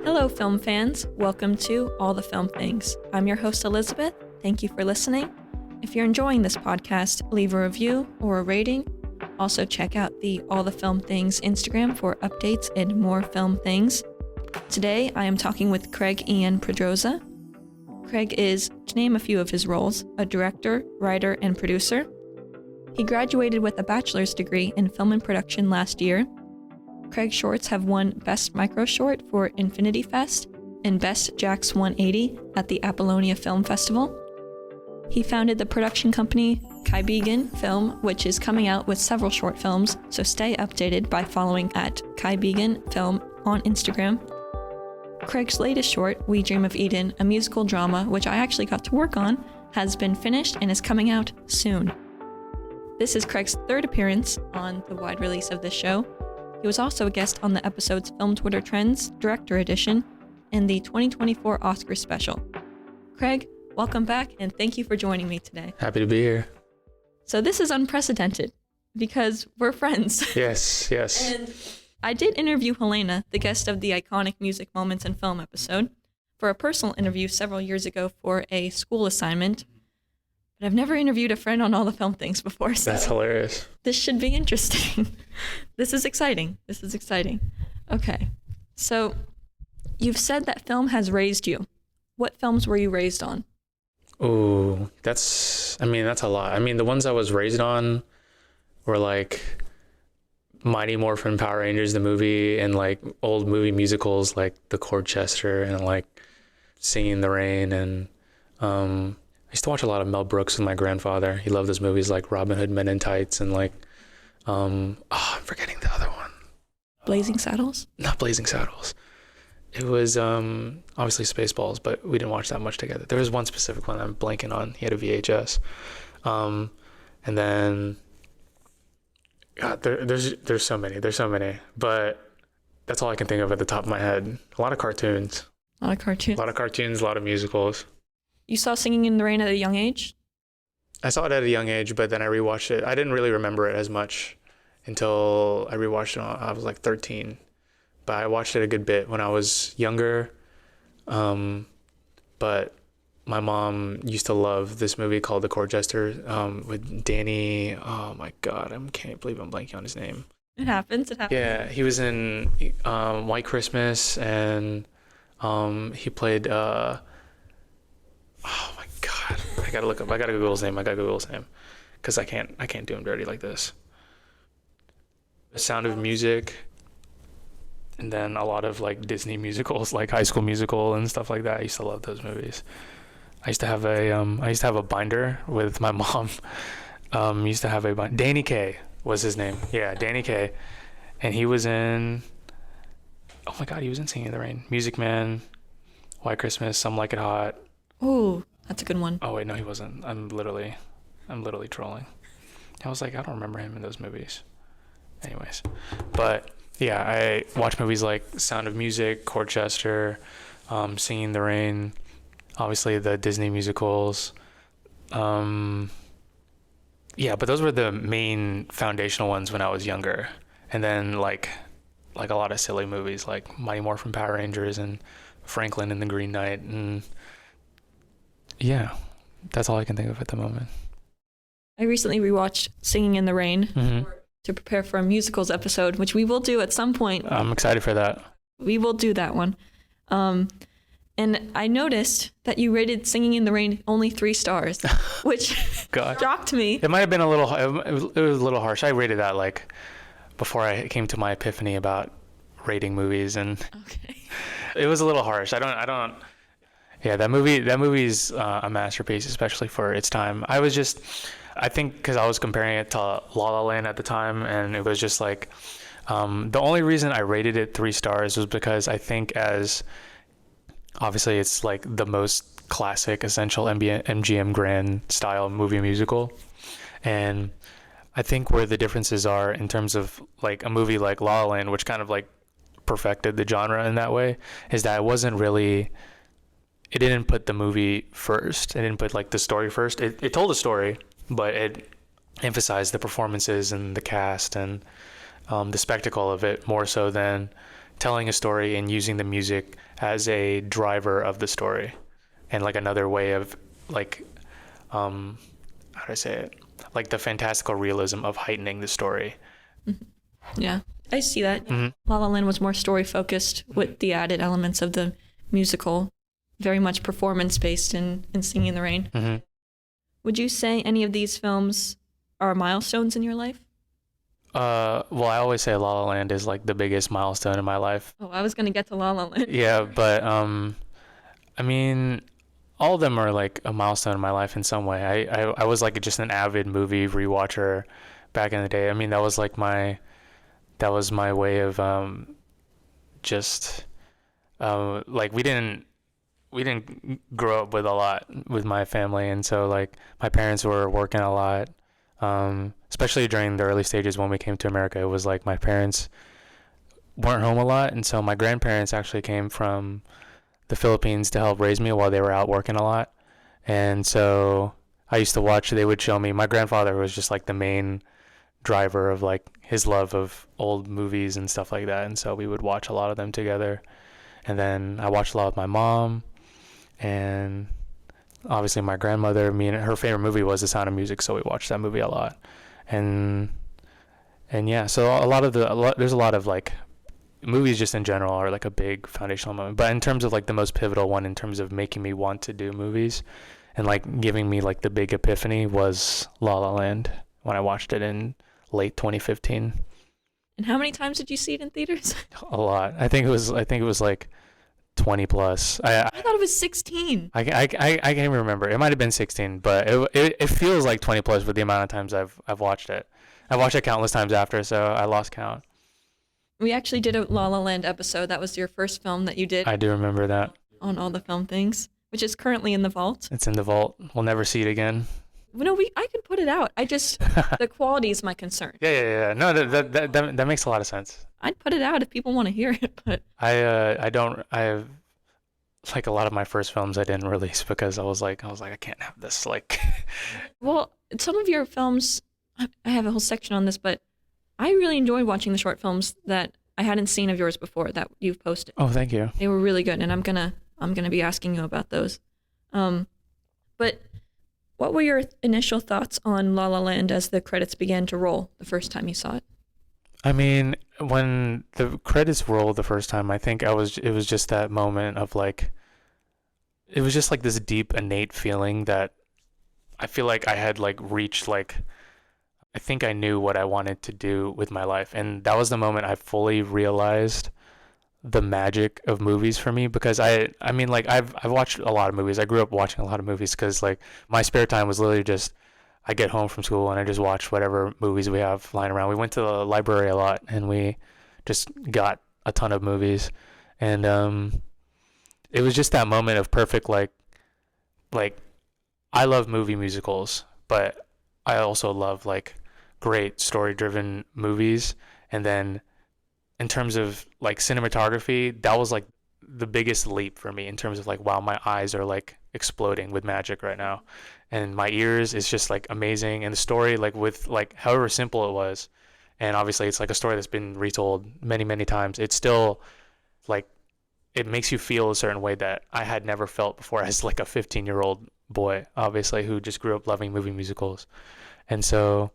Hello, film fans. Welcome to All the Film Things. I'm your host, Elizabeth. Thank you for listening. If you're enjoying this podcast, leave a review or a rating. Also, check out the All the Film Things Instagram for updates and more film things. Today, I am talking with Craig Ienne Pedroza. Craig is, to name a few of his roles, a director, writer, and producer. He graduated with a bachelor's degree in film and production last year. Craig's shorts have won Best Micro Short for Infinity Fest and Best Jax 180 at the Apollonia Film Festival. He founded the production company Craig Ienne Film, which is coming out with several short films, so stay updated by following at Craig Ienne Film on Instagram. Craig's latest short, We Dream of Eden, a musical drama, which I actually got to work on, has been finished and is coming out soon. This is Craig's third appearance on the wide release of this show. He was also a guest on the episode's Film Twitter Trends Director Edition and the 2024 Oscar Special. Craig, welcome back and thank you for joining me today. Happy to be here. So this is unprecedented because we're friends. Yes. And I did interview Lina, the guest of the iconic Music Moments in Film episode, for a personal interview several years ago for a school assignment. But I've never interviewed a friend on All the Film Things before. So that's hilarious. This should be interesting. This is exciting. Okay. So you've said that film has raised you. What films were you raised on? Oh, that's a lot. The ones I was raised on were like Mighty Morphin Power Rangers, the movie, and like old movie musicals like The Corchester and like Singing in the Rain. And I used to watch a lot of Mel Brooks with my grandfather. He loved those movies like Robin Hood Men in Tights and like, I'm forgetting the other one. Blazing Saddles? Not Blazing Saddles. It was obviously Spaceballs, but we didn't watch that much together. There was one specific one I'm blanking on. He had a VHS. And then, God, there's so many. But that's all I can think of at the top of my head. A lot of cartoons. A lot of musicals. You saw Singing in the Rain at a young age? I saw it at a young age, but then I rewatched it. I didn't really remember it as much until I rewatched it when I was like 13. But I watched it a good bit when I was younger. But my mom used to love this movie called The Corchester with Danny. Oh my God, I can't believe I'm blanking on his name. It happens. Yeah, he was in White Christmas, and he played... oh my God, I gotta Google his name because I can't do him dirty like this. The Sound of Music, and then a lot of like Disney musicals, like High School Musical and stuff like that. I used to love those movies. I used to have a binder with my mom. Danny Kaye was his name. Yeah, Danny Kaye, and he was in. Oh my God, he was in Singing in the Rain, Music Man, White Christmas, Some Like It Hot. Ooh, that's a good one. Oh wait, no, he wasn't. I'm literally trolling. I was like, I don't remember him in those movies. Anyways, but yeah, I watch movies like Sound of Music, Corchester, Singing in the Rain, obviously the Disney musicals. Yeah, but those were the main foundational ones when I was younger. And then like a lot of silly movies like Mighty Morphin Power Rangers and Franklin and the Green Knight. And yeah, that's all I can think of at the moment. I recently rewatched Singing in the Rain to prepare for a musicals episode, which we will do at some point. I'm excited for that. We will do that one. And I noticed that you rated Singing in the Rain only 3 stars, which shocked me. It might have been it was a little harsh. I rated that like before I came to my epiphany about rating movies, and it was a little harsh. I don't. Yeah, that movie's a masterpiece, especially for its time. I think because I was comparing it to La La Land at the time, and it was just like, the only reason I rated it 3 stars was because I think obviously it's like the most classic, essential MGM Grand style movie musical. And I think where the differences are in terms of like a movie like La La Land, which kind of like perfected the genre in that way, is that it didn't put the movie first. It didn't put like the story first. It told a story, but it emphasized the performances and the cast and the spectacle of it more so than telling a story and using the music as a driver of the story, and like another way of like, how do I say it? Like the fantastical realism of heightening the story. Yeah, I see that. Mm-hmm. La La Land was more story focused with the added elements of the musical, very much performance based in Singing in the Rain. Mm-hmm. Would you say any of these films are milestones in your life? Well, I always say La La Land is like the biggest milestone in my life. Oh, I was going to get to La La Land. Yeah, but I mean, all of them are like a milestone in my life in some way. I was like just an avid movie rewatcher back in the day. I mean, that was my way of just like we didn't grow up with a lot with my family, and so like my parents were working a lot, especially during the early stages when we came to America. It was like my parents weren't home a lot, and so my grandparents actually came from the Philippines to help raise me while they were out working a lot. And so I used to watch, they would show me, my grandfather was just like the main driver of like his love of old movies and stuff like that, and so we would watch a lot of them together. And then I watched a lot with my mom, and obviously my grandmother, her favorite movie was The Sound of Music, so we watched that movie a lot. And yeah, so there's a lot of like movies just in general are like a big foundational moment. But in terms of like the most pivotal one in terms of making me want to do movies and like giving me like the big epiphany was La La Land when I watched it in late 2015. And how many times did you see it in theaters? A lot. I think it was like 20 plus. I thought it was 16. I can't even remember. It might have been 16, but it feels like 20 plus with the amount of times I've watched it. I've watched it countless times after, so I lost count. We actually did a La La Land episode. That was your first film that you did. I do remember that. On All the Film Things, which is currently in the vault. It's in the vault. We'll never see it again. No, I could put it out. The quality is my concern. Yeah. No, that makes a lot of sense. I'd put it out if people want to hear it, but I like a lot of my first films I didn't release because I was like I can't have this like. Well, some of your films, I have a whole section on this, but I really enjoyed watching the short films that I hadn't seen of yours before that you've posted. Oh, thank you. They were really good, and I'm gonna be asking you about those. But what were your initial thoughts on La La Land as the credits began to roll the first time you saw it? I mean, when the credits rolled the first time, I think it was just that moment of like, it was just like this deep innate feeling that I feel like I had like reached like, I think I knew what I wanted to do with my life. And that was the moment I fully realized the magic of movies for me, because I mean, like I've watched a lot of movies. I grew up watching a lot of movies because like my spare time was literally just, I get home from school and I just watch whatever movies we have lying around. We went to the library a lot and we just got a ton of movies. And it was just that moment of perfect, like I love movie musicals, but I also love like great story-driven movies. And then in terms of like cinematography, that was like the biggest leap for me in terms of like, wow, my eyes are like exploding with magic right now, and my ears is just like amazing. And the story, like with like however simple it was, and obviously it's like a story that's been retold many times, it's still like, it makes you feel a certain way that I had never felt before as like a 15-year-old boy, obviously, who just grew up loving movie musicals. And so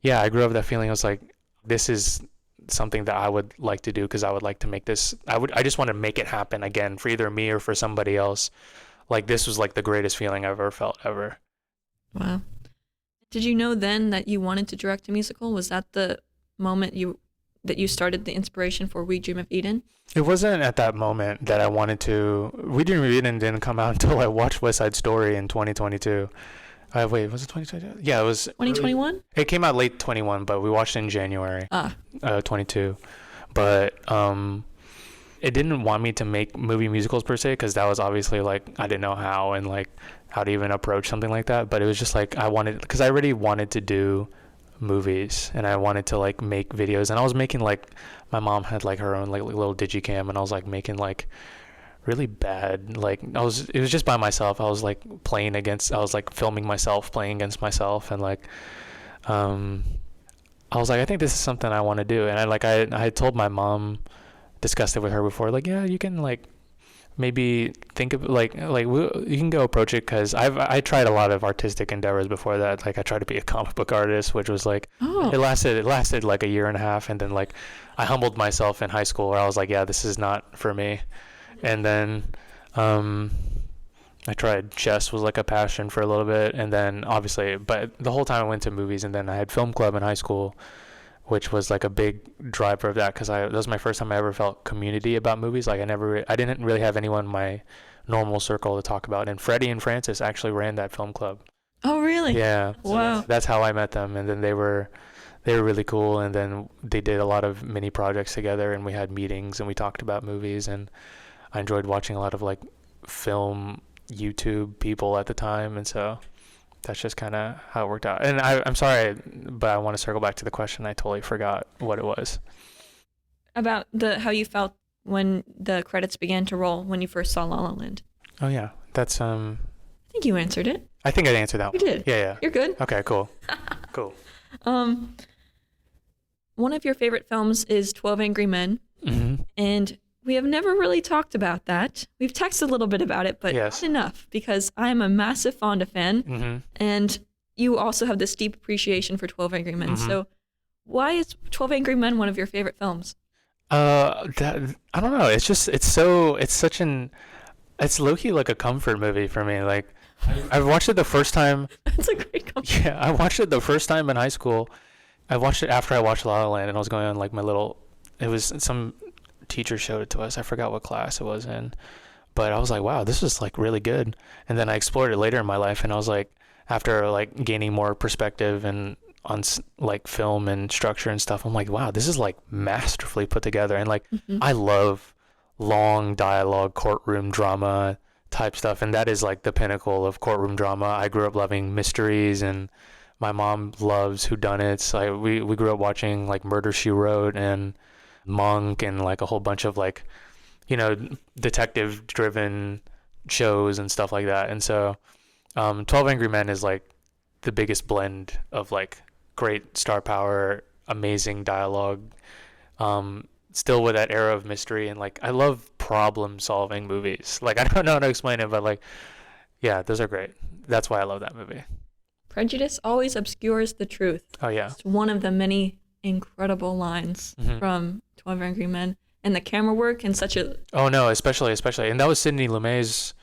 yeah, I grew up with that feeling. I was like, this is something that I would like to do, because I would like to make this, I just want to make it happen again for either me or for somebody else. Like this was like the greatest feeling I've ever felt ever. Wow. Did you know then that you wanted to direct a musical? Was that the moment that you started the inspiration for We Dream of Eden? It wasn't at that moment that I wanted to. We Dream of Eden didn't come out until I watched West Side Story in 2022. Wait, was it 2022? Yeah, it was 2021. It came out late 21, but we watched it in January. 22. But it didn't want me to make movie musicals per se, because that was obviously like, I didn't know how and like how to even approach something like that. But it was just like, because I already wanted to do movies and I wanted to like make videos, and I was making like, my mom had like her own like little digicam, and I was like making like really bad, like it was just by myself. I was like filming myself playing against myself, and like I was like, I think this is something I want to do. And I had told my mom discussed it with her before. Like, yeah, you can like maybe think of you can go approach it, because I tried a lot of artistic endeavors before that. Like I tried to be a comic book artist, which was like it lasted like a year and a half, and then like I humbled myself in high school where I was like, yeah, this is not for me. And then I tried chess, was like a passion for a little bit, and then obviously, but the whole time I went to movies, and then I had film club in high school, which was like a big driver of that, because that was my first time I ever felt community about movies. Like I didn't really have anyone in my normal circle to talk about, and Freddie and Francis actually ran that film club. Oh, really? Yeah. Wow. So that's how I met them, and then they were really cool, and then they did a lot of mini projects together, and we had meetings, and we talked about movies, and I enjoyed watching a lot of like film YouTube people at the time, and so that's just kind of how it worked out. And I'm sorry, but I want to circle back to the question. I totally forgot what it was. About how you felt when the credits began to roll when you first saw La La Land. Oh yeah, that's I think you answered it. I think I answered that You one. did. Yeah. You're good. Okay, cool. Cool. One of your favorite films is 12 Angry Men. Mm-hmm. And we have never really talked about that. We've texted a little bit about it, but yes. Not enough, because I'm a massive Fonda fan, Mm-hmm. and you also have this deep appreciation for 12 Angry Men. Mm-hmm. So why is 12 Angry Men one of your favorite films? I don't know. It's low-key like a comfort movie for me. Like, I watched it the first time. That's a great comfort. Yeah, I watched it the first time in high school. I watched it after I watched La La Land, and I was going on like it was some teacher showed it to us. I forgot what class it was in, but I was like, wow, this is like really good. And then I explored it later in my life, and I was like, after like gaining more perspective and on like film and structure and stuff, I'm like, wow, this is like masterfully put together. And like, I love long dialogue, courtroom drama type stuff, and that is like the pinnacle of courtroom drama. I grew up loving mysteries, and my mom loves whodunits. Like we grew up watching like Murder, She Wrote and Monk, and like a whole bunch of like, detective driven shows and stuff like that. And so 12 Angry Men is like the biggest blend of like great star power, amazing dialogue, still with that era of mystery, and like I love problem solving movies. Like I don't know how to explain it, but like, yeah, those are great. That's why I love that movie. Prejudice always obscures the truth. Oh yeah. It's one of the many incredible lines from 12 Angry Men, and the camera work in such a... Oh no, especially. And that was Sidney Lumet's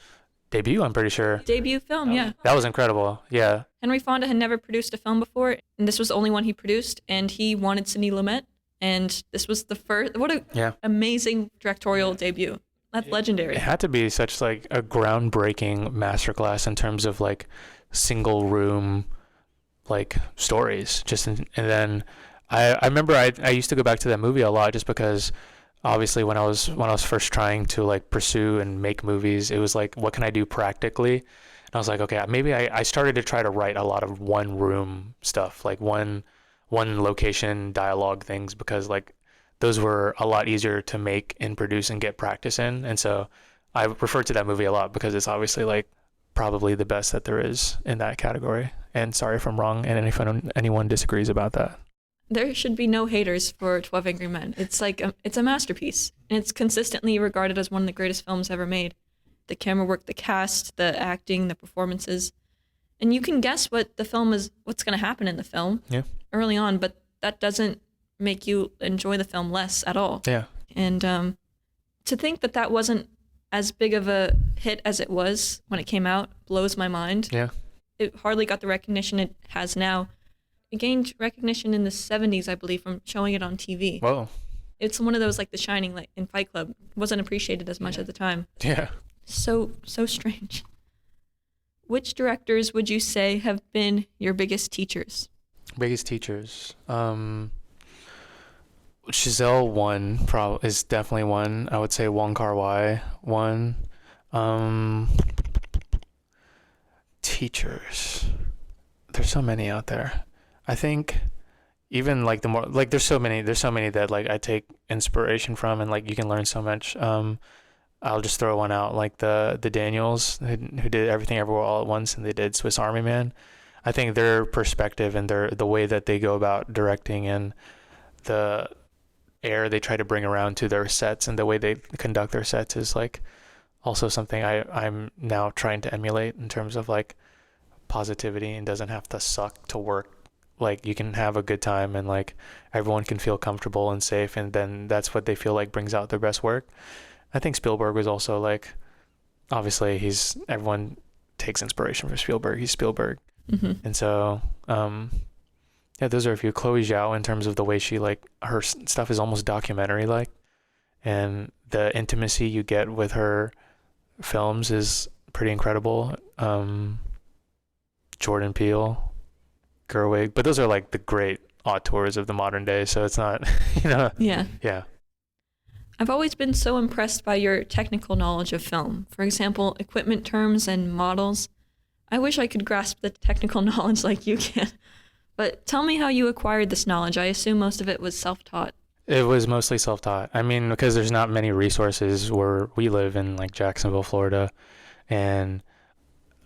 debut, I'm pretty sure. Debut film, yeah. That was incredible, yeah. Henry Fonda had never produced a film before, and this was the only one he produced, and he wanted Sidney Lumet, and this was the first... What a amazing directorial debut. That's legendary. It had to be such like a groundbreaking masterclass in terms of like single room like stories. And then I remember I used to go back to that movie a lot, just because obviously when I was first trying to like pursue and make movies, it was like, what can I do practically? And I was like, okay, maybe I started to try to write a lot of one room stuff, like one location dialogue things, because like those were a lot easier to make and produce and get practice in. And so I refer to that movie a lot, because it's obviously like probably the best that there is in that category. And sorry if I'm wrong, and if anyone disagrees about that. There should be no haters for 12 Angry Men. It's like it's a masterpiece, and it's consistently regarded as one of the greatest films ever made. The camera work, the cast, the acting, the performances, and you can guess what's going to happen in the film early on, but that doesn't make you enjoy the film less at all. Yeah. And to think that wasn't as big of a hit as it was when it came out blows my mind. Yeah. It hardly got the recognition it has now. It gained recognition in the 70s, I believe, from showing it on TV. Whoa. It's one of those like The Shining, like in Fight Club. It wasn't appreciated as much at the time. Yeah. So strange. Which directors would you say have been your biggest teachers? Biggest teachers. Giselle one is definitely one. I would say Wong Kar-wai one. Teachers. There's so many out there. I think even like the more like there's so many that like I take inspiration from, and like you can learn so much. I'll just throw one out, like the Daniels who did Everything Everywhere All at Once, and they did Swiss Army Man. I think their perspective and the way that they go about directing, and the air they try to bring around to their sets and the way they conduct their sets is like also something I'm now trying to emulate in terms of like positivity, and doesn't have to suck to work. Like you can have a good time and like everyone can feel comfortable and safe, and then that's what they feel like brings out their best work. I think Spielberg was also like, obviously everyone takes inspiration from Spielberg. He's Spielberg. Mm-hmm. And so, yeah, those are a few. Chloe Zhao, in terms of the way she like her stuff is almost documentary like, and the intimacy you get with her films is pretty incredible. Jordan Peele, Gerwig, but those are like the great auteurs of the modern day. So it's not, Yeah. Yeah. I've always been so impressed by your technical knowledge of film. For example, equipment terms and models. I wish I could grasp the technical knowledge like you can. But tell me how you acquired this knowledge. I assume most of it was self-taught. It was mostly self-taught. I mean, because there's not many resources where we live in like Jacksonville, Florida, and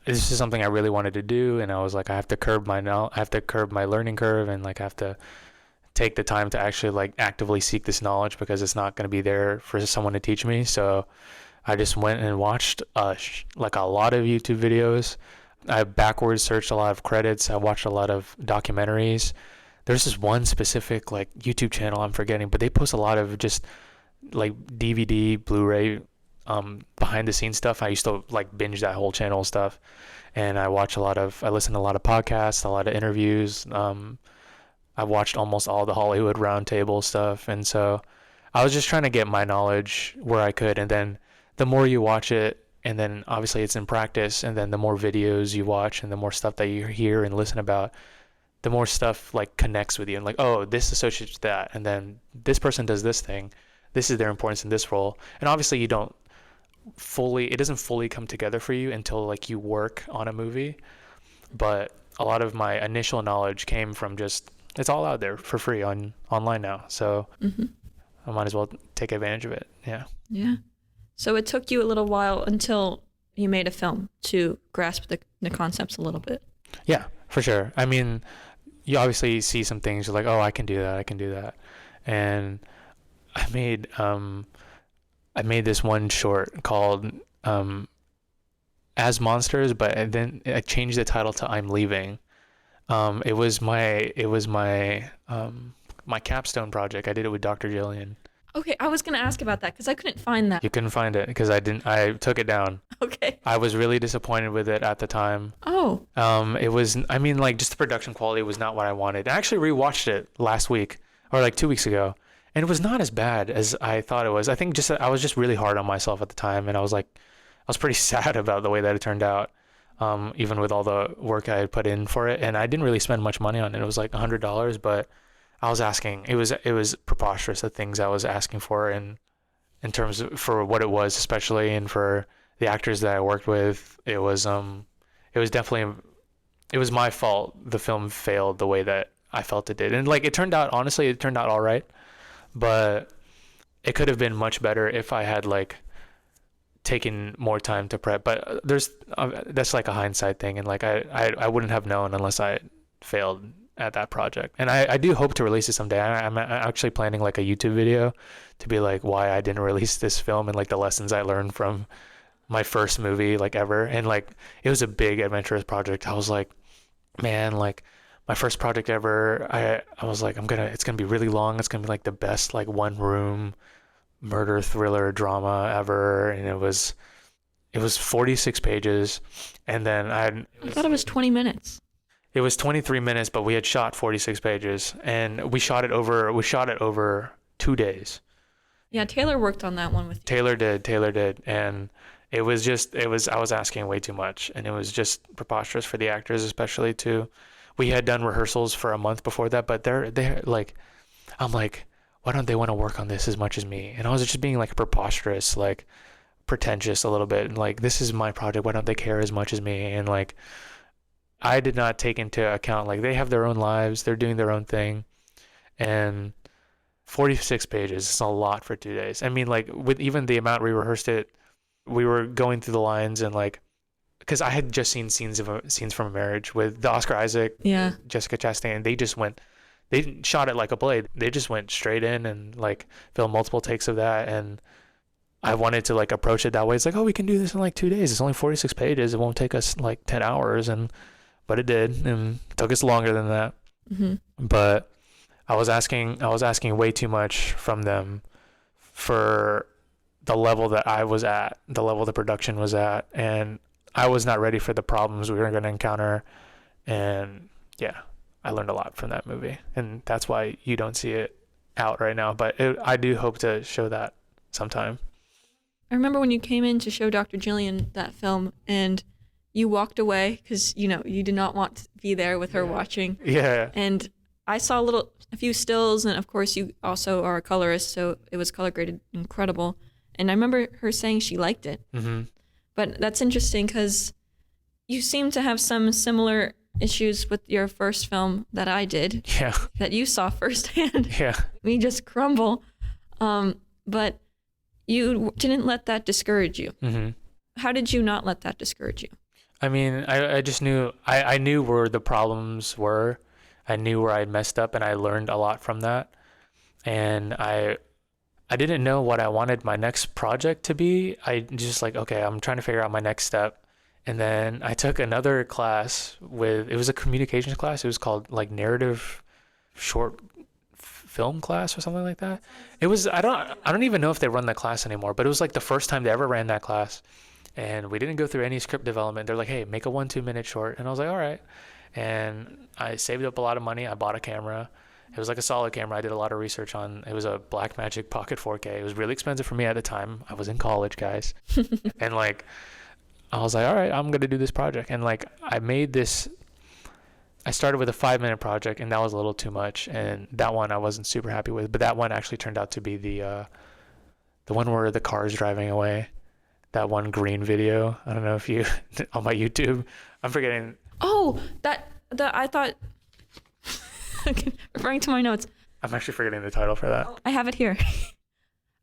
this is something I really wanted to do, and I was like, I have to curb my learning curve, and like I have to take the time to actually like actively seek this knowledge because it's not going to be there for someone to teach me. So I just went and watched like a lot of YouTube videos. I backwards searched a lot of credits. I watched a lot of documentaries. There's this one specific like YouTube channel I'm forgetting, but they post a lot of just like DVD, Blu-ray, behind the scenes stuff. I used to like binge that whole channel stuff, and I listened to a lot of podcasts, a lot of interviews. I watched almost all the Hollywood Roundtable stuff, and so I was just trying to get my knowledge where I could. And then the more you watch it, and then obviously it's in practice, and then the more videos you watch and the more stuff that you hear and listen about, the more stuff like connects with you, and like, oh, this associates with that, and then this person does this thing, this is their importance in this role. And obviously it doesn't fully come together for you until like you work on a movie, but a lot of my initial knowledge came from just, it's all out there for free online now, so I might as well take advantage of it. Yeah. So it took you a little while until you made a film to grasp the concepts a little bit. Yeah, for sure. I mean, you obviously see some things, you're like, oh, I can do that. And I made this one short called As Monsters, but then I changed the title to I'm Leaving. It was my capstone project. I did it with Dr. Jillian. Okay, I was going to ask about that because I couldn't find that. You couldn't find it because I took it down. Okay. I was really disappointed with it at the time. Oh. It was, I mean, like just the production quality was not what I wanted. I actually rewatched it last week or like 2 weeks ago, and it was not as bad as I thought it was. I think I was just really hard on myself at the time, and I was pretty sad about the way that it turned out. Even with all the work I had put in for it, and I didn't really spend much money on it. It was like $100, but I was asking, it was preposterous, the things I was asking for in terms of for what it was, especially, and for the actors that I worked with. It was definitely, it was my fault. The film failed the way that I felt it did, and like it turned out all right, but it could have been much better if I had like taken more time to prep. But that's like a hindsight thing, and like I wouldn't have known unless I failed at that project. And I do hope to release it someday. I'm actually planning like a YouTube video to be like why I didn't release this film and like the lessons I learned from my first movie like ever. And like it was a big adventurous project. I was like, man, like my first project ever. I was like, it's gonna be really long. It's gonna be like the best like one room murder thriller drama ever. And it was 46 pages, and then I thought it was 20 minutes. It was 23 minutes, but we had shot 46 pages, and we shot it over 2 days. Yeah, Taylor worked on that one with you. Taylor did, and I was asking way too much, and it was just preposterous for the actors, especially too. We had done rehearsals for a month before that, but they're like, I'm like, why don't they want to work on this as much as me? And I was just being like preposterous, like pretentious a little bit, and like, this is my project, why don't they care as much as me? And like, I did not take into account, like, they have their own lives, they're doing their own thing, and 46 pages is a lot for 2 days. I mean, like, with even the amount we rehearsed it, we were going through the lines, and like, because I had just seen scenes from a marriage with the Oscar Isaac, yeah, Jessica Chastain, and they just went they shot it like a blade. They just went straight in and like filmed multiple takes of that. And I wanted to like approach it that way. It's like, oh, we can do this in like 2 days. It's only 46 pages. It won't take us like 10 hours. But it did, and it took us longer than that. Mm-hmm. But I was asking way too much from them for the level that I was at, the level the production was at, and I was not ready for the problems we were going to encounter. And yeah, I learned a lot from that movie, and that's why you don't see it out right now. But I do hope to show that sometime. I remember when you came in to show Dr. Jillian that film, and you walked away because, you know, you did not want to be there with her watching. Yeah. And I saw a few stills, and of course you also are a colorist, so it was color graded incredible. And I remember her saying she liked it. Mm-hmm. But that's interesting because you seem to have some similar issues with your first film that I did. Yeah. That you saw firsthand. Yeah. We just crumble. But you didn't let that discourage you. Mm-hmm. How did you not let that discourage you? I mean, I just knew, I knew where the problems were. I knew where I messed up, and I learned a lot from that. And I didn't know what I wanted my next project to be. I just like, okay, I'm trying to figure out my next step. And then I took another class it was a communications class. It was called like narrative short film class or something like that. It was, I don't even know if they run that class anymore, but it was like the first time they ever ran that class. And we didn't go through any script development. They're like, hey, make a 1-2 minute short. And I was like, all right. And I saved up a lot of money. I bought a camera. It was like a solid camera. I did a lot of research on. It was a Blackmagic Pocket 4K. It was really expensive for me at the time. I was in college, guys. And like, I was like, all right, I'm going to do this project. And like, I started with a 5-minute project, and that was a little too much. And that one I wasn't super happy with. But that one actually turned out to be the one where the car is driving away. That one green video. I don't know if you, on my YouTube, I'm forgetting. Oh, that I thought, referring to my notes. I'm actually forgetting the title for that. I have it here.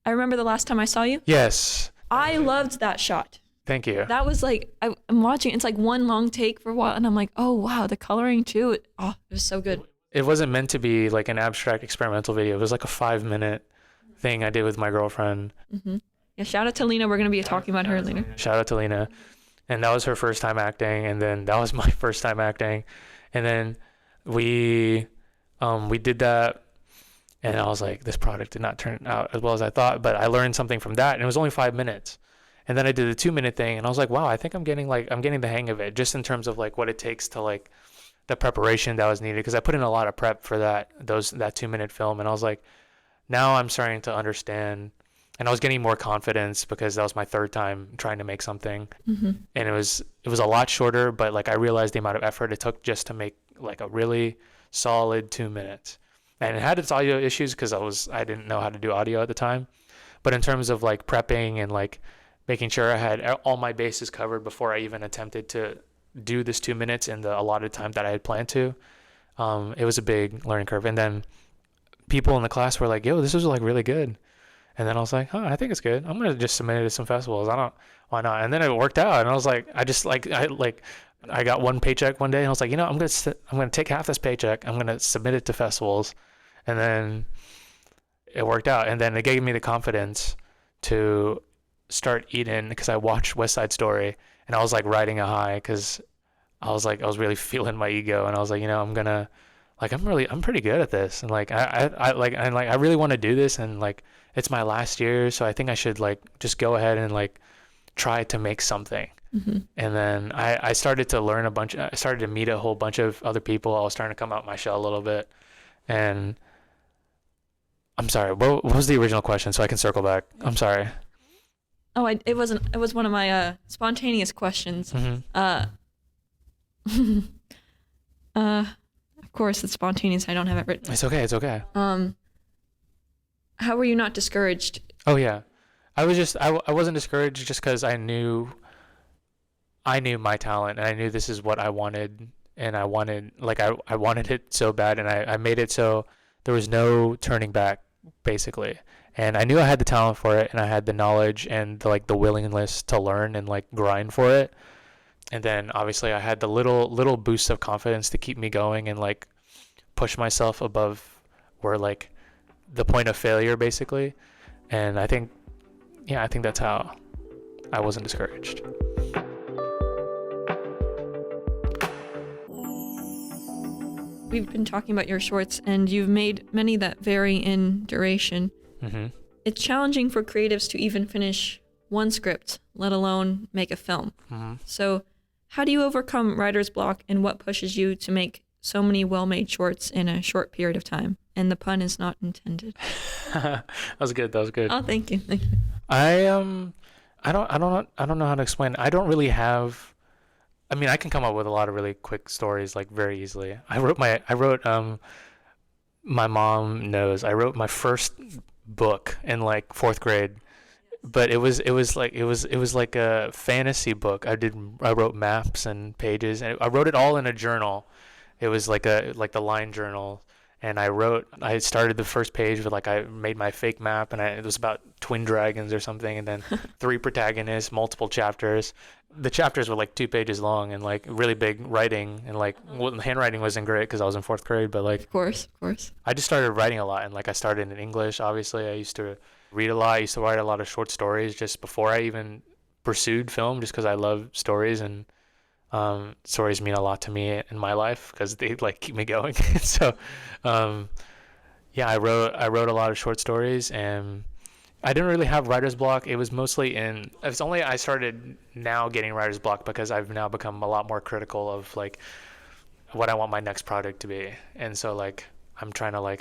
I remember the last time I saw you. Yes. I loved that shot. Thank you. That was like, I'm watching, it's like one long take for a while, and I'm like, oh wow, the coloring too. It was so good. It wasn't meant to be like an abstract experimental video. It was like a 5-minute thing I did with my girlfriend. Mm-hmm. Yeah, shout out to Lina. We're going to be talking about her later. Shout out to Lina. And that was her first time acting. And then that was my first time acting. And then we did that. And I was like, this product did not turn out as well as I thought. But I learned something from that. And it was only 5 minutes. And then I did the 2-minute thing. And I was like, wow, I think I'm getting the hang of it. Just in terms of like what it takes to like the preparation that was needed. Because I put in a lot of prep for that 2-minute film. And I was like, now I'm starting to understand. And I was getting more confidence because that was my third time trying to make something. Mm-hmm. And it was a lot shorter, but like I realized the amount of effort it took just to make like a really solid 2 minutes. And it had its audio issues because I didn't know how to do audio at the time. But in terms of like prepping and like making sure I had all my bases covered before I even attempted to do this 2 minutes in the allotted time that I had planned to, it was a big learning curve. And then people in the class were like, yo, this was like really good. And then I was like, I think it's good. I'm going to just submit it to some festivals. Why not? And then it worked out. And I was like, I got one paycheck one day, and I was like, I'm going to take half this paycheck. I'm going to submit it to festivals. And then it worked out. And then it gave me the confidence to start eating because I watched West Side Story, and I was like riding a high because I was really feeling my ego. And I was like, I'm going to, like, I'm pretty good at this. And like, I really want to do this. And like, it's my last year, so I think I should like just go ahead and like try to make something. Mm-hmm. And then I started to learn I started to meet a whole bunch of other people. I was starting to come out my shell a little bit. And I'm sorry, what was the original question so I can circle back? I'm sorry. Oh, it was one of my spontaneous questions. Mm-hmm. Of course it's spontaneous. I don't have it written. It's okay. How were you not discouraged? Oh yeah, I wasn't discouraged just because I knew my talent, and I knew this is what I wanted, and I wanted it so bad, and I made it so there was no turning back basically. And I knew I had the talent for it, and I had the knowledge and the willingness to learn and like grind for it. And then obviously I had the little boost of confidence to keep me going and like push myself above where like the point of failure basically. And I think that's how I wasn't discouraged. We've been talking about your shorts, and you've made many that vary in duration. Mm-hmm. It's challenging for creatives to even finish one script, let alone make a film. Mm-hmm. So how do you overcome writer's block, and what pushes you to make so many well-made shorts in a short period of time? And the pun is not intended. That was good. Oh, thank you. I don't know how to explain. I don't really have. I mean, I can come up with a lot of really quick stories like very easily. I wrote My Mom Knows. I wrote my first book in like 4th grade, but it was like a fantasy book. I wrote maps and pages, and I wrote it all in a journal. It was like the line journal. And I started the first page with I made my fake map, and it was about twin dragons or something, and then 3 protagonists, multiple chapters. The chapters were like 2 pages long and like really big writing, and the handwriting wasn't great because I was in 4th grade, but Of course. I just started writing a lot, and I started in English, obviously. I used to read a lot. I used to write a lot of short stories just before I even pursued film, just because I love stories, and stories mean a lot to me in my life because they keep me going. So I wrote a lot of short stories, and I didn't really have writer's block. It was mostly it's only I started now getting writer's block because I've now become a lot more critical of what I want my next project to be. And so I'm trying to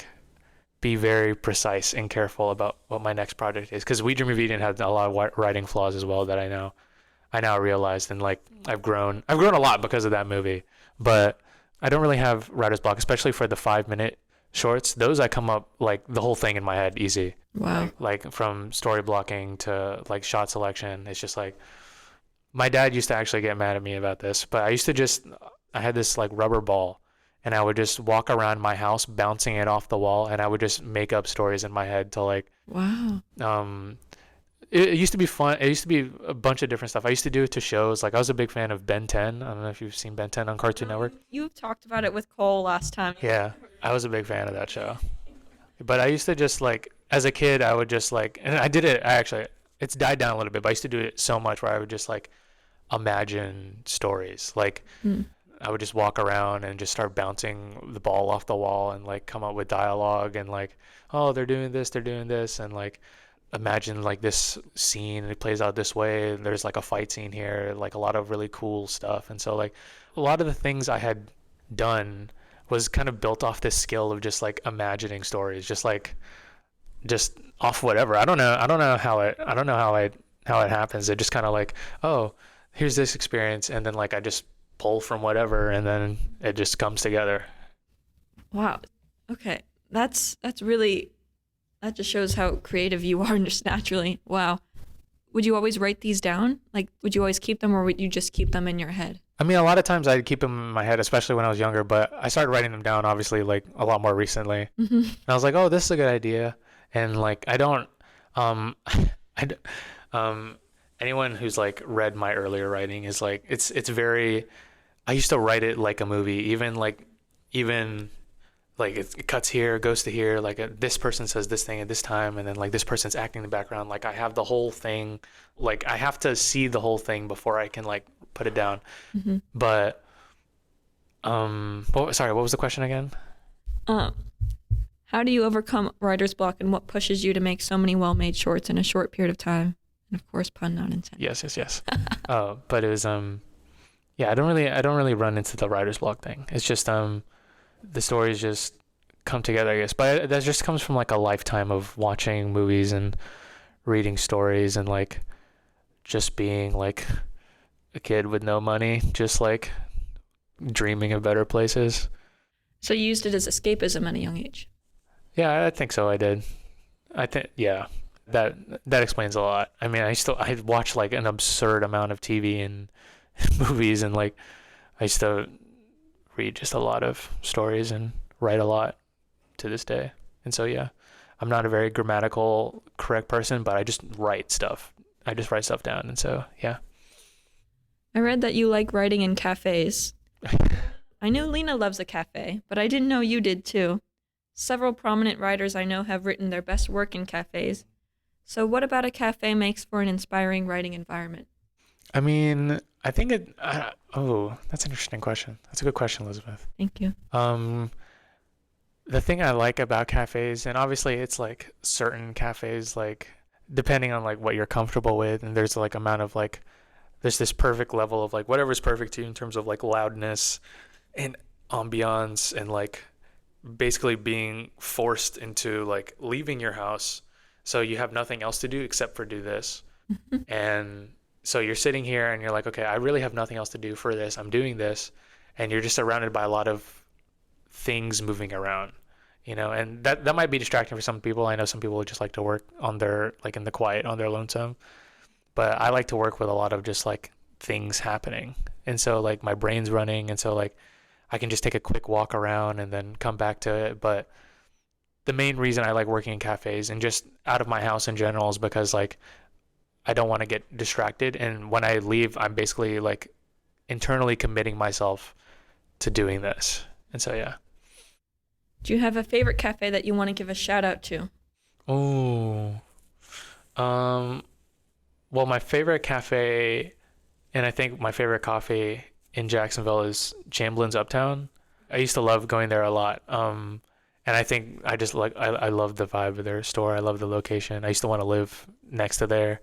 be very precise and careful about what my next project is, because We Dream of Eden had a lot of writing flaws as well that I now realized, and I've grown a lot because of that movie. But I don't really have writer's block, especially for the 5-minute shorts. Those I come up the whole thing in my head easy. Wow. From story blocking to shot selection. It's just my dad used to actually get mad at me about this, but I had this rubber ball, and I would just walk around my house bouncing it off the wall, and I would just make up stories in my head to Wow. It used to be fun. It used to be a bunch of different stuff. I used to do it to shows. I was a big fan of Ben 10. I don't know if you've seen Ben 10 on Cartoon Network. You talked about it with Cole last time. Yeah, I was a big fan of that show. But I used to just as a kid, I would just and I did it. It's died down a little bit, but I used to do it so much where I would just imagine stories. I would just walk around and just start bouncing the ball off the wall and come up with dialogue and oh, they're doing this, and imagine this scene, it plays out this way, and there's a fight scene here, a lot of really cool stuff. And so a lot of the things I had done was kind of built off this skill of just imagining stories, just off whatever. I don't know how it happens. It just kind of oh, here's this experience, and then I just pull from whatever, and then it just comes together. Wow. Okay. That just shows how creative you are just naturally. Wow. Would you always write these down? Would you always keep them, or would you just keep them in your head? I mean, a lot of times I'd keep them in my head, especially when I was younger, but I started writing them down, obviously, a lot more recently. Mm-hmm. And I was oh, this is a good idea. And I don't, anyone who's read my earlier writing is it's very, I used to write it like a movie, even it cuts here, goes to here, this person says this thing at this time, and then this person's acting in the background. I have the whole thing, I have to see the whole thing before I can put it down. Mm-hmm. But sorry, what was the question again? How do you overcome writer's block, and what pushes you to make so many well-made shorts in a short period of time? And of course, pun not intended. Yes. But it was I don't really run into the writer's block thing. It's just the stories just come together, I guess. But that just comes from a lifetime of watching movies and reading stories, and just being a kid with no money, just dreaming of better places. So you used it as escapism at a young age? Yeah, I think so. I did. I think, yeah, that explains a lot. I mean, I'd watch an absurd amount of TV and movies, and I used to read just a lot of stories and write a lot to this day. And so, yeah, I'm not a very grammatical correct person, but I just write stuff. I just write stuff down. And so, yeah. I read that you like writing in cafes. I knew Lina loves a cafe, but I didn't know you did too. Several prominent writers I know have written their best work in cafes. So what about a cafe makes for an inspiring writing environment? I mean, I think that's an interesting question. That's a good question, Elizabeth. Thank you. The thing I like about cafes, and obviously it's like certain cafes, like depending on like what you're comfortable with, and there's like amount of like, there's this perfect level of like whatever's perfect to you in terms of like loudness and ambiance and like basically being forced into like leaving your house so you have nothing else to do except for do this. And so you're sitting here and you're like, okay, I really have nothing else to do for this. I'm doing this. And you're just surrounded by a lot of things moving around, and that might be distracting for some people. I know some people just like to work on their, like in the quiet, on their lonesome. But I like to work with a lot of just like things happening. And so like my brain's running. And so like I can just take a quick walk around and then come back to it. But the main reason I like working in cafes and just out of my house in general is because like I don't want to get distracted. And when I leave, I'm basically like internally committing myself to doing this. And so, yeah. Do you have a favorite cafe that you want to give a shout out to? Oh, well, my favorite cafe, and I think my favorite coffee in Jacksonville is Chamblin's Uptown. I used to love going there a lot. And I think I just like, I love the vibe of their store. I love the location. I used to want to live next to there.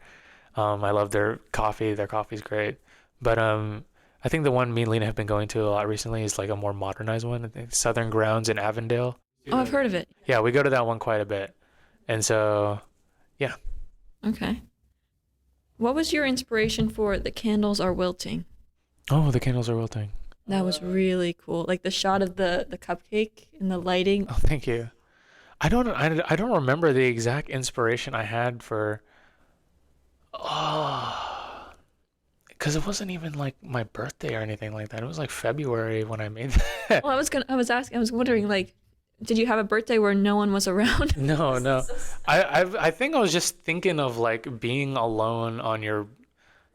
I love their coffee. Their coffee's great. But I think the one me and Lina have been going to a lot recently is like a more modernized one. I think Southern Grounds in Avondale. Oh, I've heard of it. Yeah, we go to that one quite a bit. And so, yeah. Okay. What was your inspiration for The Candles Are Wilting? Oh, The Candles Are Wilting. That was really cool. Like the shot of the cupcake and the lighting. Oh, thank you. I don't remember the exact inspiration I had for, because it wasn't even like my birthday or anything like that. It was like February when I made that. Well, I was wondering, like, did you have a birthday where no one was around? No. I think I was just thinking of like being alone on your,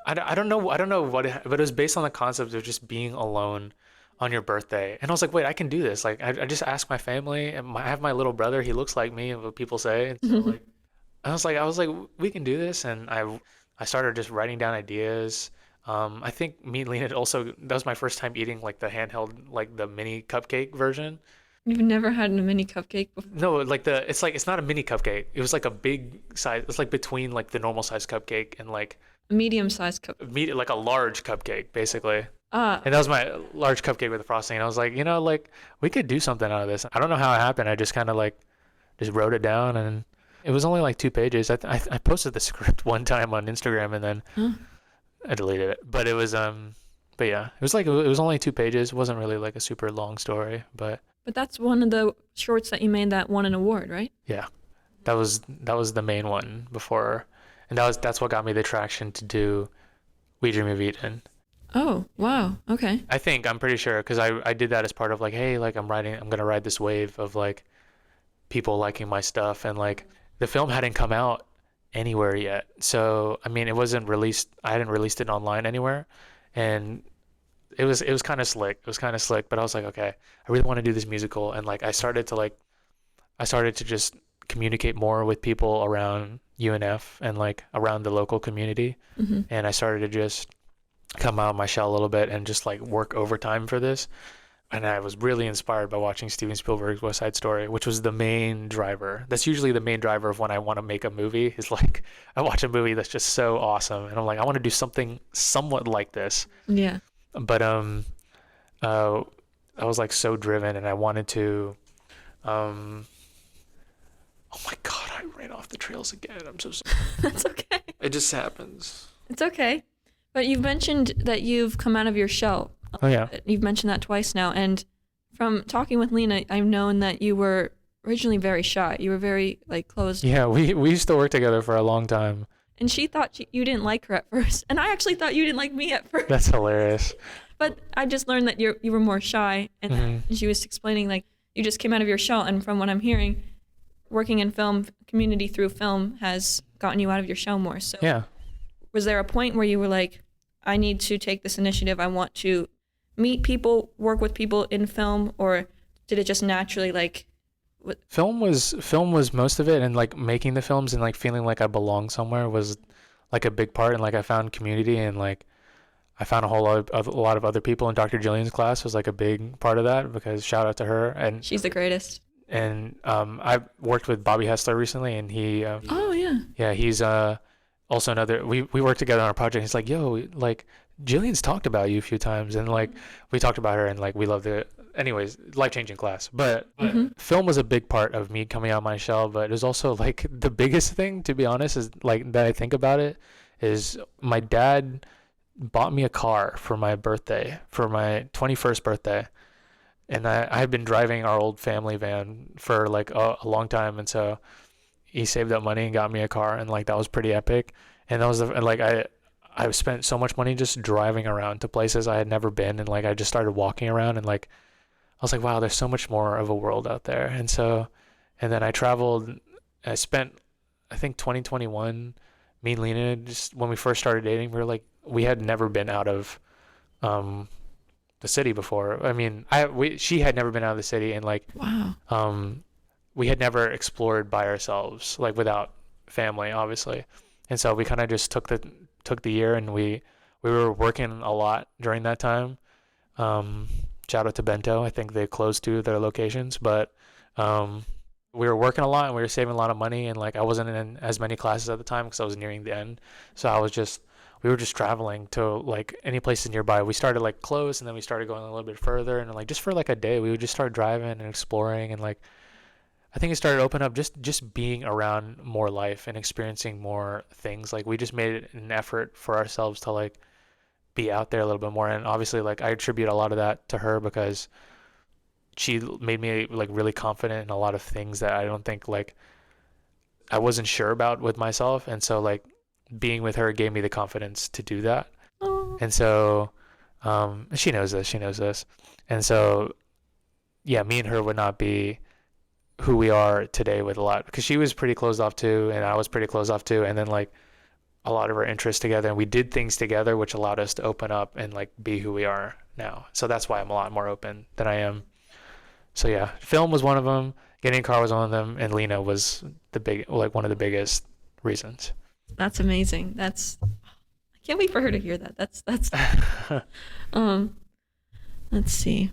I don't know what but it was based on the concept of just being alone on your birthday. And I was like, wait, I can do this. Like, I just asked my family, and I have my little brother. He looks like me, and what people say. And so like, I was like, we can do this. And I started just writing down ideas. I think me and Lina also, that was my first time eating like the handheld, like the mini cupcake version. You've never had a mini cupcake before? No, like it's not a mini cupcake. It was like a big size. It's like between like the normal size cupcake and like a medium-sized cupcake. Like a large cupcake, basically. And that was my large cupcake with the frosting. And I was like, like we could do something out of this. I don't know how it happened. I just kind of like just wrote it down, and it was only like 2 pages. I posted the script one time on Instagram, and then I deleted it. But it was but yeah, it was only 2 pages. It wasn't really like a super long story, but that's one of the shorts that you made that won an award, right? Yeah, that was the main one before, and that's what got me the traction to do We Dream of Eden. Oh, wow. Okay. I'm pretty sure, because I did that as part of like, hey, like I'm gonna ride this wave of like people liking my stuff, and like the film hadn't come out anywhere yet. So I mean, it wasn't released. I hadn't released it online anywhere, and it was kind of slick. It was kind of slick, but I was like, okay, I really want to do this musical, and like I started to just communicate more with people around UNF and like around the local community, and I started to just come out of my shell a little bit and just like work overtime for this. And I was really inspired by watching Steven Spielberg's West Side Story, which was the main driver. That's usually the main driver of when I want to make a movie, is like I watch a movie that's just so awesome, and I'm like, I want to do something somewhat like this. Yeah. But I was like so driven, and I wanted to oh my God, I ran off the trails again. I'm so sorry. That's okay. It just happens. It's okay. But you've mentioned that you've come out of your shell. Oh, yeah. You've mentioned that twice now. And from talking with Lina, I've known that you were originally very shy. You were very like closed. Yeah, we used to work together for a long time. And she thought you didn't like her at first. And I actually thought you didn't like me at first. That's hilarious. But I just learned that you were more shy. And she was explaining like you just came out of your shell. And from what I'm hearing, working in film community through film has gotten you out of your shell more. So yeah. Was there a point where you were like, I need to take this initiative. I want to meet people, work with people in film, or did it just naturally like? Film was most of it, and like making the films and like feeling like I belong somewhere was like a big part, and like I found community, and like I found a lot of other people, and Dr. Jillian's class was like a big part of that, because shout out to her. And she's the greatest. And I worked with Bobby Hessler recently, and he oh yeah, he's also another, we worked together on a project. He's like, yo, like Jillian's talked about you a few times, and like we talked about her, and like we loved it. Anyways, life-changing class. But film was a big part of me coming out of my shell, but it was also like the biggest thing, to be honest, is like that I think about it, is my dad bought me a car for my birthday, for my 21st birthday. And I had been driving our old family van for like a long time, and so he saved up money and got me a car, and like that was pretty epic. And that was like I spent so much money just driving around to places I had never been, and like I just started walking around, and like I was like, wow, there's so much more of a world out there. And then I traveled. I spent, I think 2021, me and Lina, just when we first started dating, we had never been out of the city before. I mean, she had never been out of the city, and like wow, we had never explored by ourselves, like without family, obviously. And so we kind of just took the year, and we were working a lot during that time. Shout out to Bento. I think they closed 2 of their locations, but we were working a lot, and we were saving a lot of money, and like I wasn't in as many classes at the time because I was nearing the end. So we were just traveling to like any places nearby. We started like close, and then we started going a little bit further, and like just for like a day we would just start driving and exploring, and like I think it started to open up just being around more life and experiencing more things. Like we just made it an effort for ourselves to like be out there a little bit more. And obviously like I attribute a lot of that to her, because she made me like really confident in a lot of things that I don't think, like, I wasn't sure about with myself. And so like being with her gave me the confidence to do that. oh. And so she knows this. And so yeah, me and her would not be who we are today with a lot, because she was pretty closed off too, and I was pretty closed off too. And then like a lot of our interests together, and we did things together which allowed us to open up and like be who we are now. So that's why I'm a lot more open than I am. So yeah, film was one of them, getting a car was one of them, and Lina was one of the biggest reasons. That's amazing. I can't wait for her to hear that. That's let's see.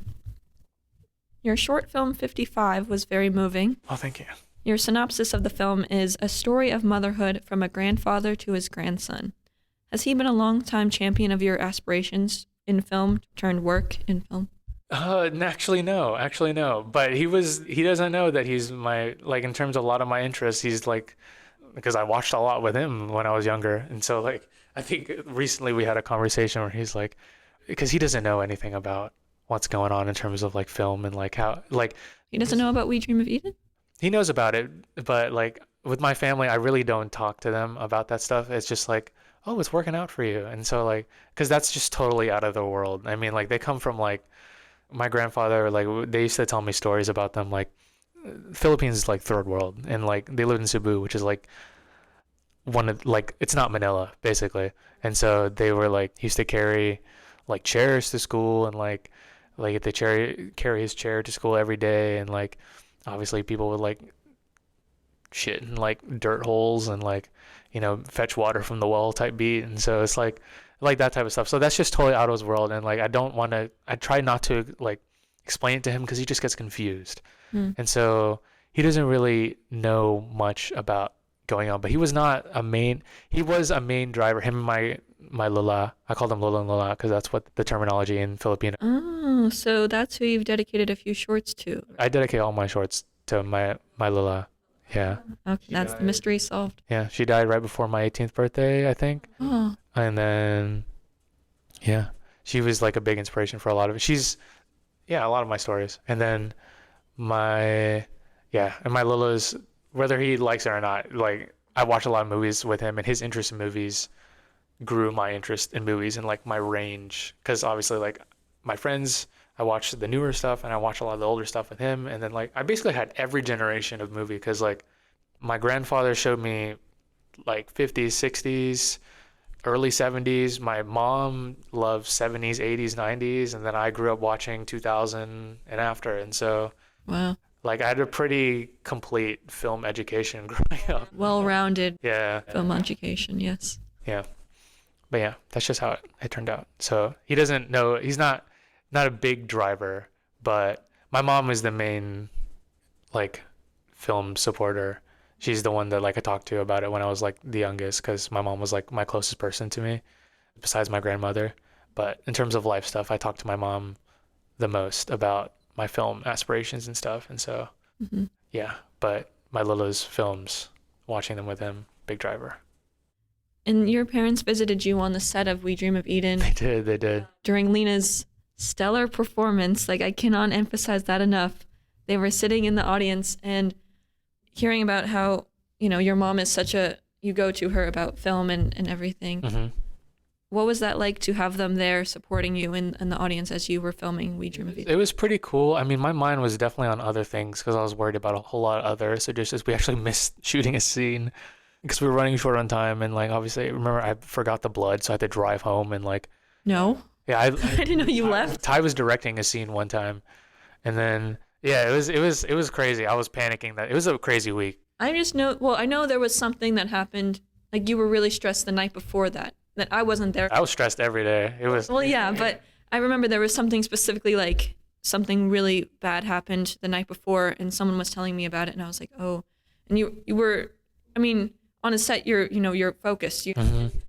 Your short film 55 was very moving. Oh, thank you. Your synopsis of the film is a story of motherhood from a grandfather to his grandson. Has he been a long-time champion of your aspirations in film turned work in film? Actually no. But he doesn't know that he's my, like, in terms of a lot of my interests, he's like, because I watched a lot with him when I was younger. And so like, I think recently we had a conversation where he's like, because he doesn't know anything about what's going on in terms of like film, and like how, like, He doesn't know about We Dream of Eden? he knows about it, but like with my family, I really don't talk to them about that stuff. It's just like, oh, it's working out for you. And so like, because that's just totally out of the world. I mean, like they come from like, my grandfather, like they used to tell me stories about them, like Philippines is like third world, and like they lived in Cebu, which is like one of, like, it's not Manila basically. And so they were like, he used to carry like chairs to school, and like they carry his chair to school every day, and like obviously people would like shit in like dirt holes, and like, you know, fetch water from the well type beat. And so it's like that type of stuff. So that's just totally out of his world, and like I try not to like explain it to him, because he just gets confused. And so he doesn't really know much about going on. But he was a main driver. Him and my Lola, I call them Lola and Lola because that's what the terminology in Filipino. Oh, so that's who you've dedicated a few shorts to. I dedicate all my shorts to my Lola. Yeah. Okay, that's the mystery solved. Yeah, she died right before my 18th birthday, I think. Oh. And then, yeah, she was like a big inspiration for a lot of it. A lot of my stories. And then my Lola's, whether he likes it or not, like I watch a lot of movies with him, and his interest in movies grew my interest in movies, and like my range, because obviously like my friends, I watched the newer stuff, and I watched a lot of the older stuff with him. And then like I basically had every generation of movie, because like my grandfather showed me like 50s, 60s, early 70s. My mom loved 70s, 80s, 90s, and then I grew up watching 2000 and after. And so, wow, like, I had a pretty complete film education growing up. well-rounded Yeah. film education. Yes. Yeah. But yeah, that's just how it turned out. So he doesn't know, he's not a big driver, but my mom is the main, like, film supporter. She's the one that, like, I talked to about it when I was, like, the youngest, because my mom was, like, my closest person to me besides my grandmother. But in terms of life stuff, I talked to my mom the most about my film aspirations and stuff. And so, yeah, but my Lilo's films, watching them with him, big driver. And your parents visited you on the set of We Dream of Eden. They did. During Lina's stellar performance. Like, I cannot emphasize that enough. They were sitting in the audience and hearing about how, you know, your mom is such a, you go to her about film and everything. What was that like to have them there supporting you in the audience as you were filming We Dream of Eden? It was pretty cool. I mean, my mind was definitely on other things because I was worried about a whole lot of other suggestions. We actually missed shooting a scene because we were running short on time. And, like, obviously, remember, I forgot the blood, so I had to drive home and, like... No? Yeah, I didn't know you left. Ty was directing a scene one time. And then, yeah, it was crazy. I was panicking. That it was a crazy week. I just know, well, I know there was something that happened. Like, you were really stressed the night before that I wasn't there. I was stressed every day. It was... Well, yeah, but I remember there was something specifically, like, something really bad happened the night before, and someone was telling me about it, and I was like, oh. And you were, I mean, on a set, you're focused.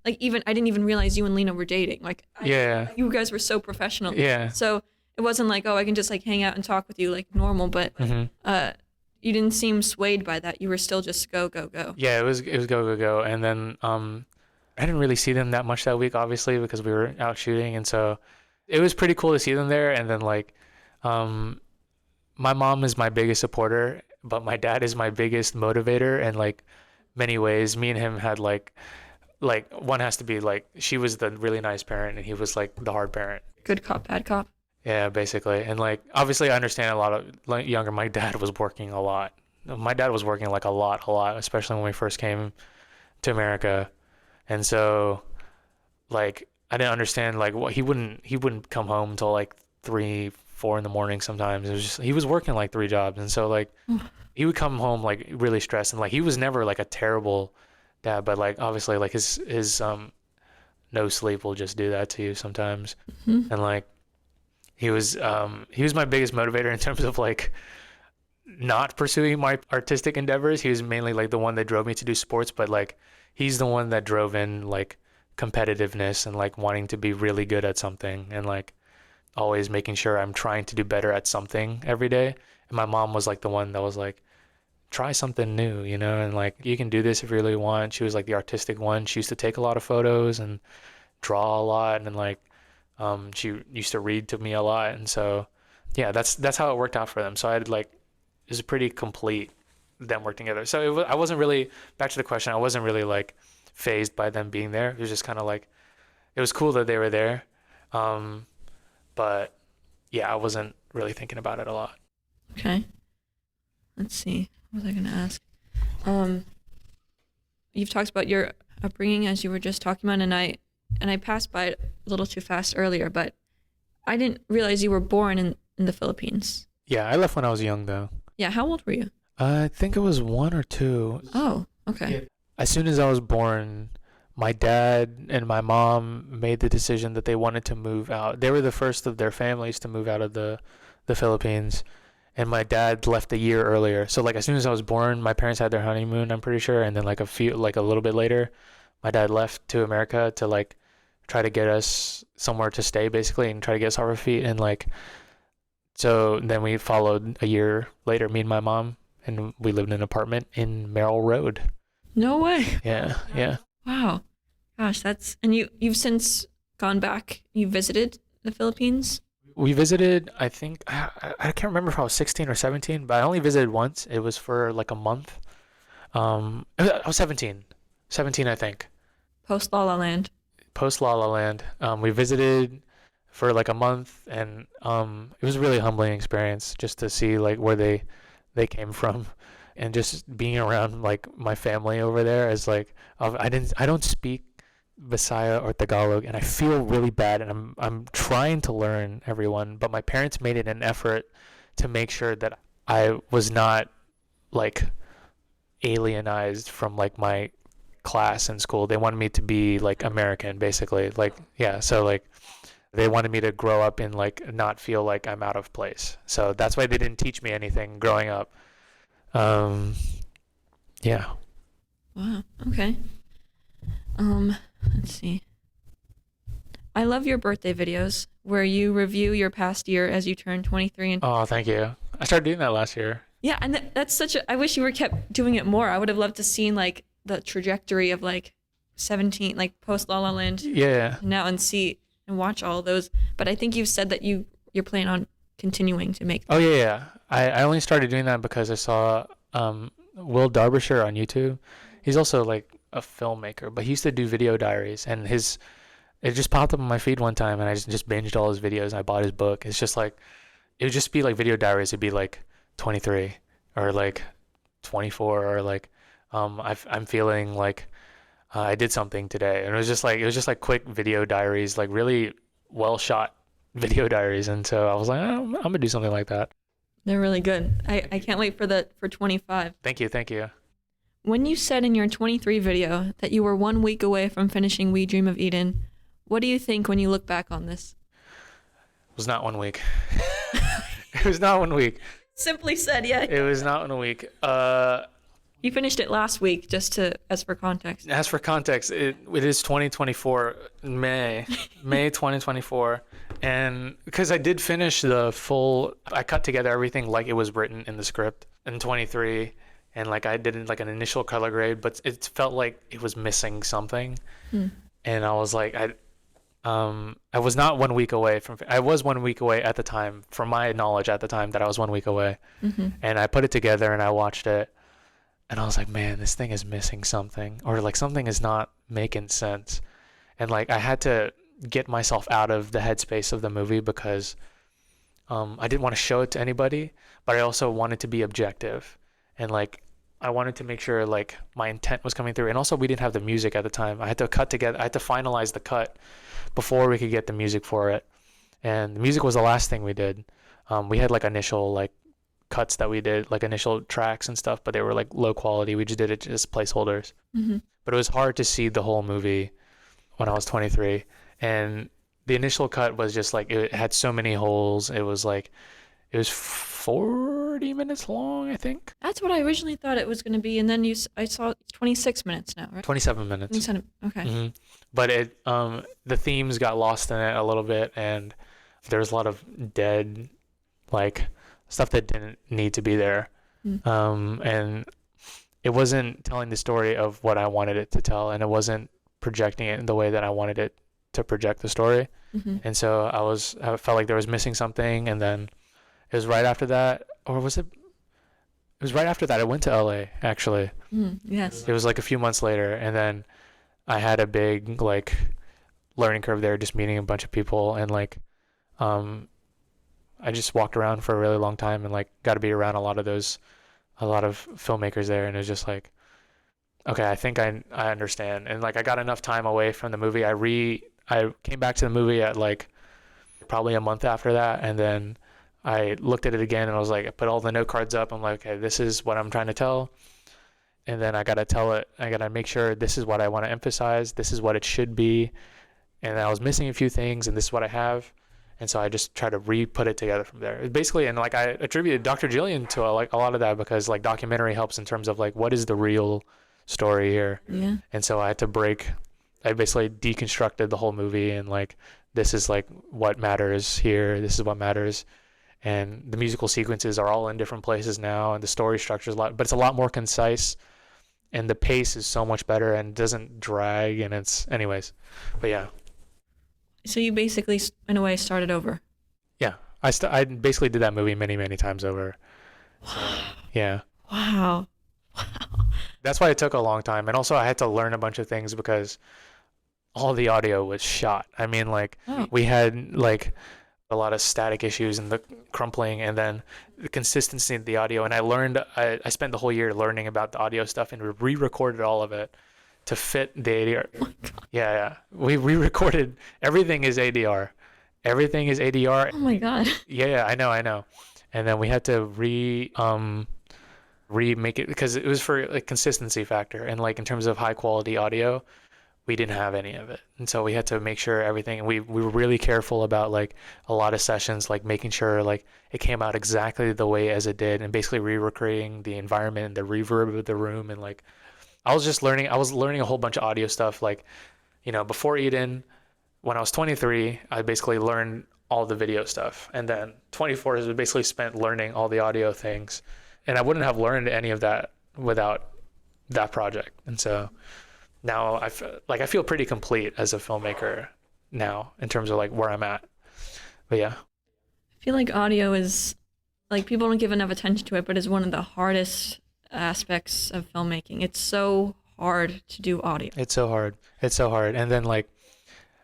Like, even, I didn't even realize you and Lina were dating. Like, you guys were so professional. Yeah. So it wasn't like, oh, I can just, like, hang out and talk with you like normal, but you didn't seem swayed by that. You were still just go, go, go. Yeah, it was go, go, go. And then I didn't really see them that much that week, obviously, because we were out shooting. And so it was pretty cool to see them there. And then, like, my mom is my biggest supporter, but my dad is my biggest motivator. And, like, many ways, me and him had, like one has to be, like, she was the really nice parent and he was, like, the hard parent. Good cop, bad cop. Yeah, basically. And, like, obviously I understand a lot of, like, younger, my dad was working a lot. My dad was working, like, a lot, especially when we first came to America. And so, like, I didn't understand, like, what he wouldn't come home until, like, 3, 4 in the morning sometimes. It was just, he was working, like, 3 jobs. And so, like, he would come home, like, really stressed. And, like, he was never, like, a terrible dad, but, like, obviously, like, his no sleep will just do that to you sometimes. And, like, he was my biggest motivator in terms of, like, not pursuing my artistic endeavors. He was mainly, like, the one that drove me to do sports, but, like, he's the one that drove in, like, competitiveness and, like, wanting to be really good at something and, like, always making sure I'm trying to do better at something every day. And my mom was, like, the one that was like, try something new, you know, and, like, you can do this if you really want. She was, like, the artistic one. She used to take a lot of photos and draw a lot, and, like, she used to read to me a lot. And so, yeah, that's how it worked out for them. So I had, like, it was pretty complete, them working together. So I wasn't really, back to the question, I wasn't really, like, fazed by them being there. It was just kind of like, it was cool that they were there. But yeah, I wasn't really thinking about it a lot. Okay. Let's see. What was I going to ask? You've talked about your upbringing as you were just talking about, and I passed by it a little too fast earlier, but I didn't realize you were born in the Philippines. Yeah, I left when I was young, though. Yeah, how old were you? I think it was 1 or 2. Oh, okay. Yeah. As soon as I was born, my dad and my mom made the decision that they wanted to move out. They were the first of their families to move out of the Philippines. And my dad left a year earlier. So, like, as soon as I was born, my parents had their honeymoon, I'm pretty sure. And then, like, a little bit later, my dad left to America to, like, try to get us somewhere to stay, basically, and try to get us off our feet. And, like, so then we followed a year later, me and my mom, and we lived in an apartment in Merrill Road. No way. Yeah. Wow. Gosh, and you've since gone back. You visited the Philippines? We visited, I think, I can't remember if I was 16 or 17, but I only visited once. It was for, like, a month. I was 17, I think. Post La La Land. Post La La Land. We visited for, like, a month, and it was a really humbling experience just to see, like, where they came from, and just being around, like, my family over there. As, like, I don't speak Visaya or Tagalog, and I feel really bad, and I'm trying to learn everyone, but my parents made it an effort to make sure that I was not like alienized from like my class in school. They wanted me to be like American, basically. Like, yeah, so like they wanted me to grow up and like not feel like I'm out of place. So that's why they didn't teach me anything growing up. Yeah. Wow. Okay. Let's see. I love your birthday videos where you review your past year as you turn 23 and Oh, thank you. I started doing that last year. yeah, and that's such a I wish you were kept doing it more. I would have loved to seen like the trajectory of like 17 like post La La Land Yeah. now and see and watch all those. But I think you've said that you're planning on continuing to make Oh, yeah. I only started doing that because I saw Will Derbyshire on YouTube. He's also like a filmmaker, but he used to do video diaries, and it just popped up on my feed one time, and I just binged all his videos, and I bought his book. It's just like, it would just be like video diaries. It'd be like 23 or like 24 or like, I'm feeling like I did something today. And it was just like quick video diaries, like really well shot video diaries. And so I was like, oh, I'm going to do something like that. They're really good. I can't wait for 25. Thank you. Thank you. When you said in your 23 video that you were 1 week away from finishing We Dream of Eden, what do you think when you look back on this? It was not 1 week. It was not 1 week. Simply said, yeah. It was not 1 week. You finished it last week, as for context. As for context, it is 2024, May 2024. And because I did finish I cut together everything like it was written in the script in 23. And like I did like an initial color grade, but it felt like it was missing something. And I was like, I was not 1 week away I was 1 week away at the time, from my knowledge at the time that I was 1 week away. And I put it together and I watched it. And I was like, man, this thing is missing something, or like something is not making sense. And like I had to get myself out of the headspace of the movie because I didn't want to show it to anybody, but I also wanted to be objective. And like I wanted to make sure like my intent was coming through. And also we didn't have the music at the time. I had to finalize the cut before we could get the music for it. And the music was the last thing we did. We had like initial like cuts that we did, like initial tracks and stuff, but they were like low quality. We just did it as placeholders. But it was hard to see the whole movie when I was 23. And the initial cut was just like, it had so many holes. It was 40 minutes long, I think. That's what I originally thought it was going to be, and then I saw 26 minutes now, right? 27 minutes. 27, okay. But the themes got lost in it a little bit, and there's a lot of dead, like, stuff that didn't need to be there. And it wasn't telling the story of what I wanted it to tell, and it wasn't projecting it in the way that I wanted it to project the story. And so I felt like there was missing something, and then it was right after that, or was it? It was right after that I went to LA, actually. Yes. It was like a few months later, and then I had a big like learning curve there, just meeting a bunch of people, and like I just walked around for a really long time and like got to be around a lot of filmmakers there, and it was just like, okay, I think I understand. And like I got enough time away from the movie. I came back to the movie at like probably a month after that, and then I looked at it again and I was like, I put all the note cards up. I'm like, okay, this is what I'm trying to tell. And then I got to tell it, I got to make sure this is what I want to emphasize. This is what it should be. And I was missing a few things, and this is what I have. And so I just try to re-put it together from there. Basically, and like I attributed Dr. Jillian to like a lot of that, because like documentary helps in terms of like, what is the real story here? Yeah. And so I basically deconstructed the whole movie, and like, this is like what matters here. This is what matters. And the musical sequences are all in different places now, and the story structure is but it's a lot more concise, and the pace is so much better and doesn't drag, and anyways. But yeah. So you basically, in a way, started over. Yeah. I basically did that movie many, many times over. Wow. Yeah. Wow. That's why it took a long time. And also I had to learn a bunch of things because all the audio was shot. I mean, like, we had like a lot of static issues and the crumpling, and then the consistency of the audio. And I spent the whole year learning about the audio stuff, and re-recorded all of it to fit the ADR. Oh my God. Yeah. We recorded, everything is ADR. Everything is ADR. Oh my God. Yeah, I know. And then we had to remake it because it was for like consistency factor, and like in terms of high quality audio, we didn't have any of it. And so we had to make sure everything, and we were really careful about like a lot of sessions, like making sure like it came out exactly the way as it did, and basically recreating the environment and the reverb of the room. And like I was learning a whole bunch of audio stuff. Like, before Eden, when I was 23, I basically learned all the video stuff. And then 24 is basically spent learning all the audio things. And I wouldn't have learned any of that without that project. And so now I feel pretty complete as a filmmaker now in terms of like where I'm at. But yeah. I feel like audio is, like, people don't give enough attention to it, but it's one of the hardest aspects of filmmaking. It's so hard to do audio. It's so hard. And then like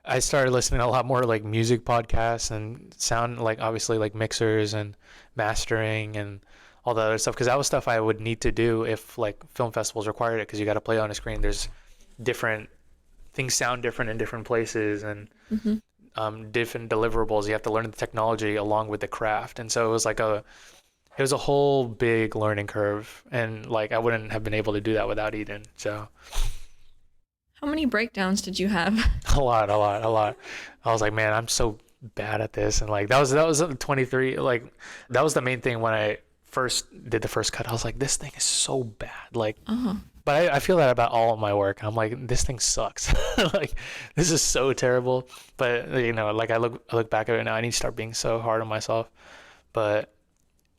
I started listening to a lot more like music podcasts and sound, like obviously like mixers and mastering and all the other stuff, because that was stuff I would need to do if like film festivals required it, because you got to play on a screen. There's different things, sound different in different places, and different deliverables. You have to learn the technology along with the craft, and so it was a whole big learning curve, and like I wouldn't have been able to do that without Eden. So how many breakdowns did you have? A lot. I was like, man, I'm so bad at this, and like that was 23. Like that was the main thing when I first did the first cut. I was like, this thing is so bad. Like, but I feel that about all of my work. I'm like, this thing sucks. Like, this is so terrible. But like I look back at it now, I need to start being so hard on myself. But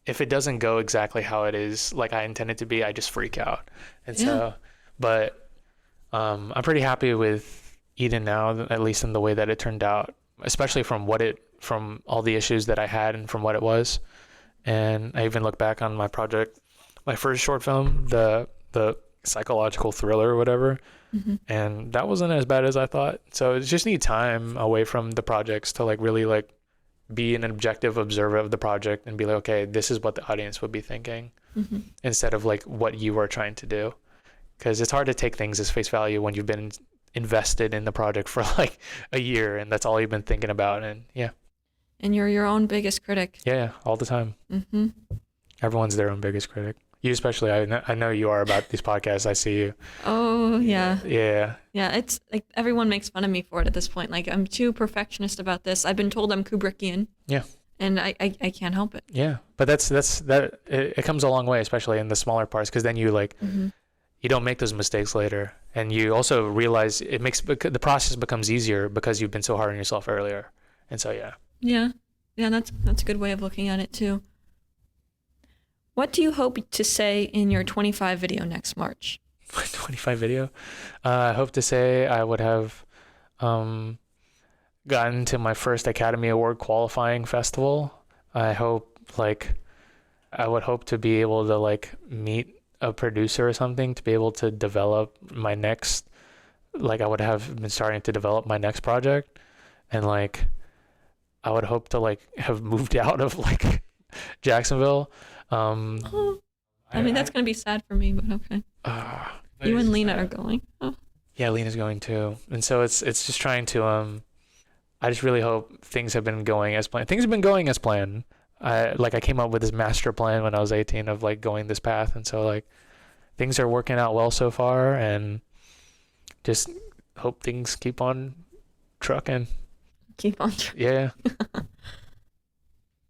if it doesn't go exactly how it is, like I intend it to be, I just freak out. And so, but I'm pretty happy with Eden now, at least in the way that it turned out, especially from all the issues that I had and from what it was. And I even look back on my project, my first short film, the psychological thriller or whatever, and that wasn't as bad as I thought. So it just need time away from the projects to like really like be an objective observer of the project and be like, okay, this is what the audience would be thinking, instead of like what you are trying to do. Because it's hard to take things as face value when you've been invested in the project for like a year and that's all you've been thinking about. And yeah. And you're your own biggest critic. Yeah, all the time. Everyone's their own biggest critic. You especially. I know you are about these podcasts. I see you. Oh, yeah. Yeah. Yeah, it's like everyone makes fun of me for it at this point. Like, I'm too perfectionist about this. I've been told I'm Kubrickian. Yeah. And I can't help it. Yeah, but it comes a long way, especially in the smaller parts, because then you like, you don't make those mistakes later. And you also realize the process becomes easier because you've been so hard on yourself earlier. And so, yeah. Yeah, that's a good way of looking at it too. What do you hope to say in your 25 video next March? 25 video? I hope to say I would have gotten to my first Academy Award qualifying festival. I would hope to be able to like meet a producer or something to be able to develop my next, like I would have been starting to develop my next project, and like I would hope to like have moved out of like Jacksonville. I mean, that's going to be sad for me, but okay. You and Lina are going. Oh. Yeah, Lina's going too. And so it's just trying to, I just really hope things have been going as planned. Things have been going as planned. I came up with this master plan when I was 18 of like going this path. And so like things are working out well so far, and just hope things keep on trucking. Keep on trucking. Yeah.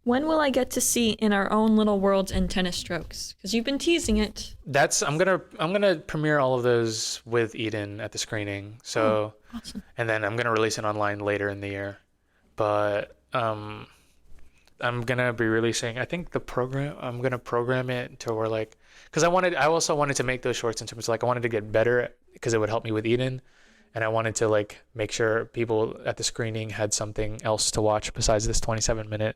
When will I get to see In Our Own Little Worlds and Tennis Strokes? Because you've been teasing it. I'm gonna premiere all of those with Eden at the screening. So, awesome. And then I'm gonna release it online later in the year. But I'm gonna be releasing, I think I'm gonna program it to where like, because I also wanted to make those shorts in terms of like, I wanted to get better because it would help me with Eden. And I wanted to like make sure people at the screening had something else to watch besides this 27-minute.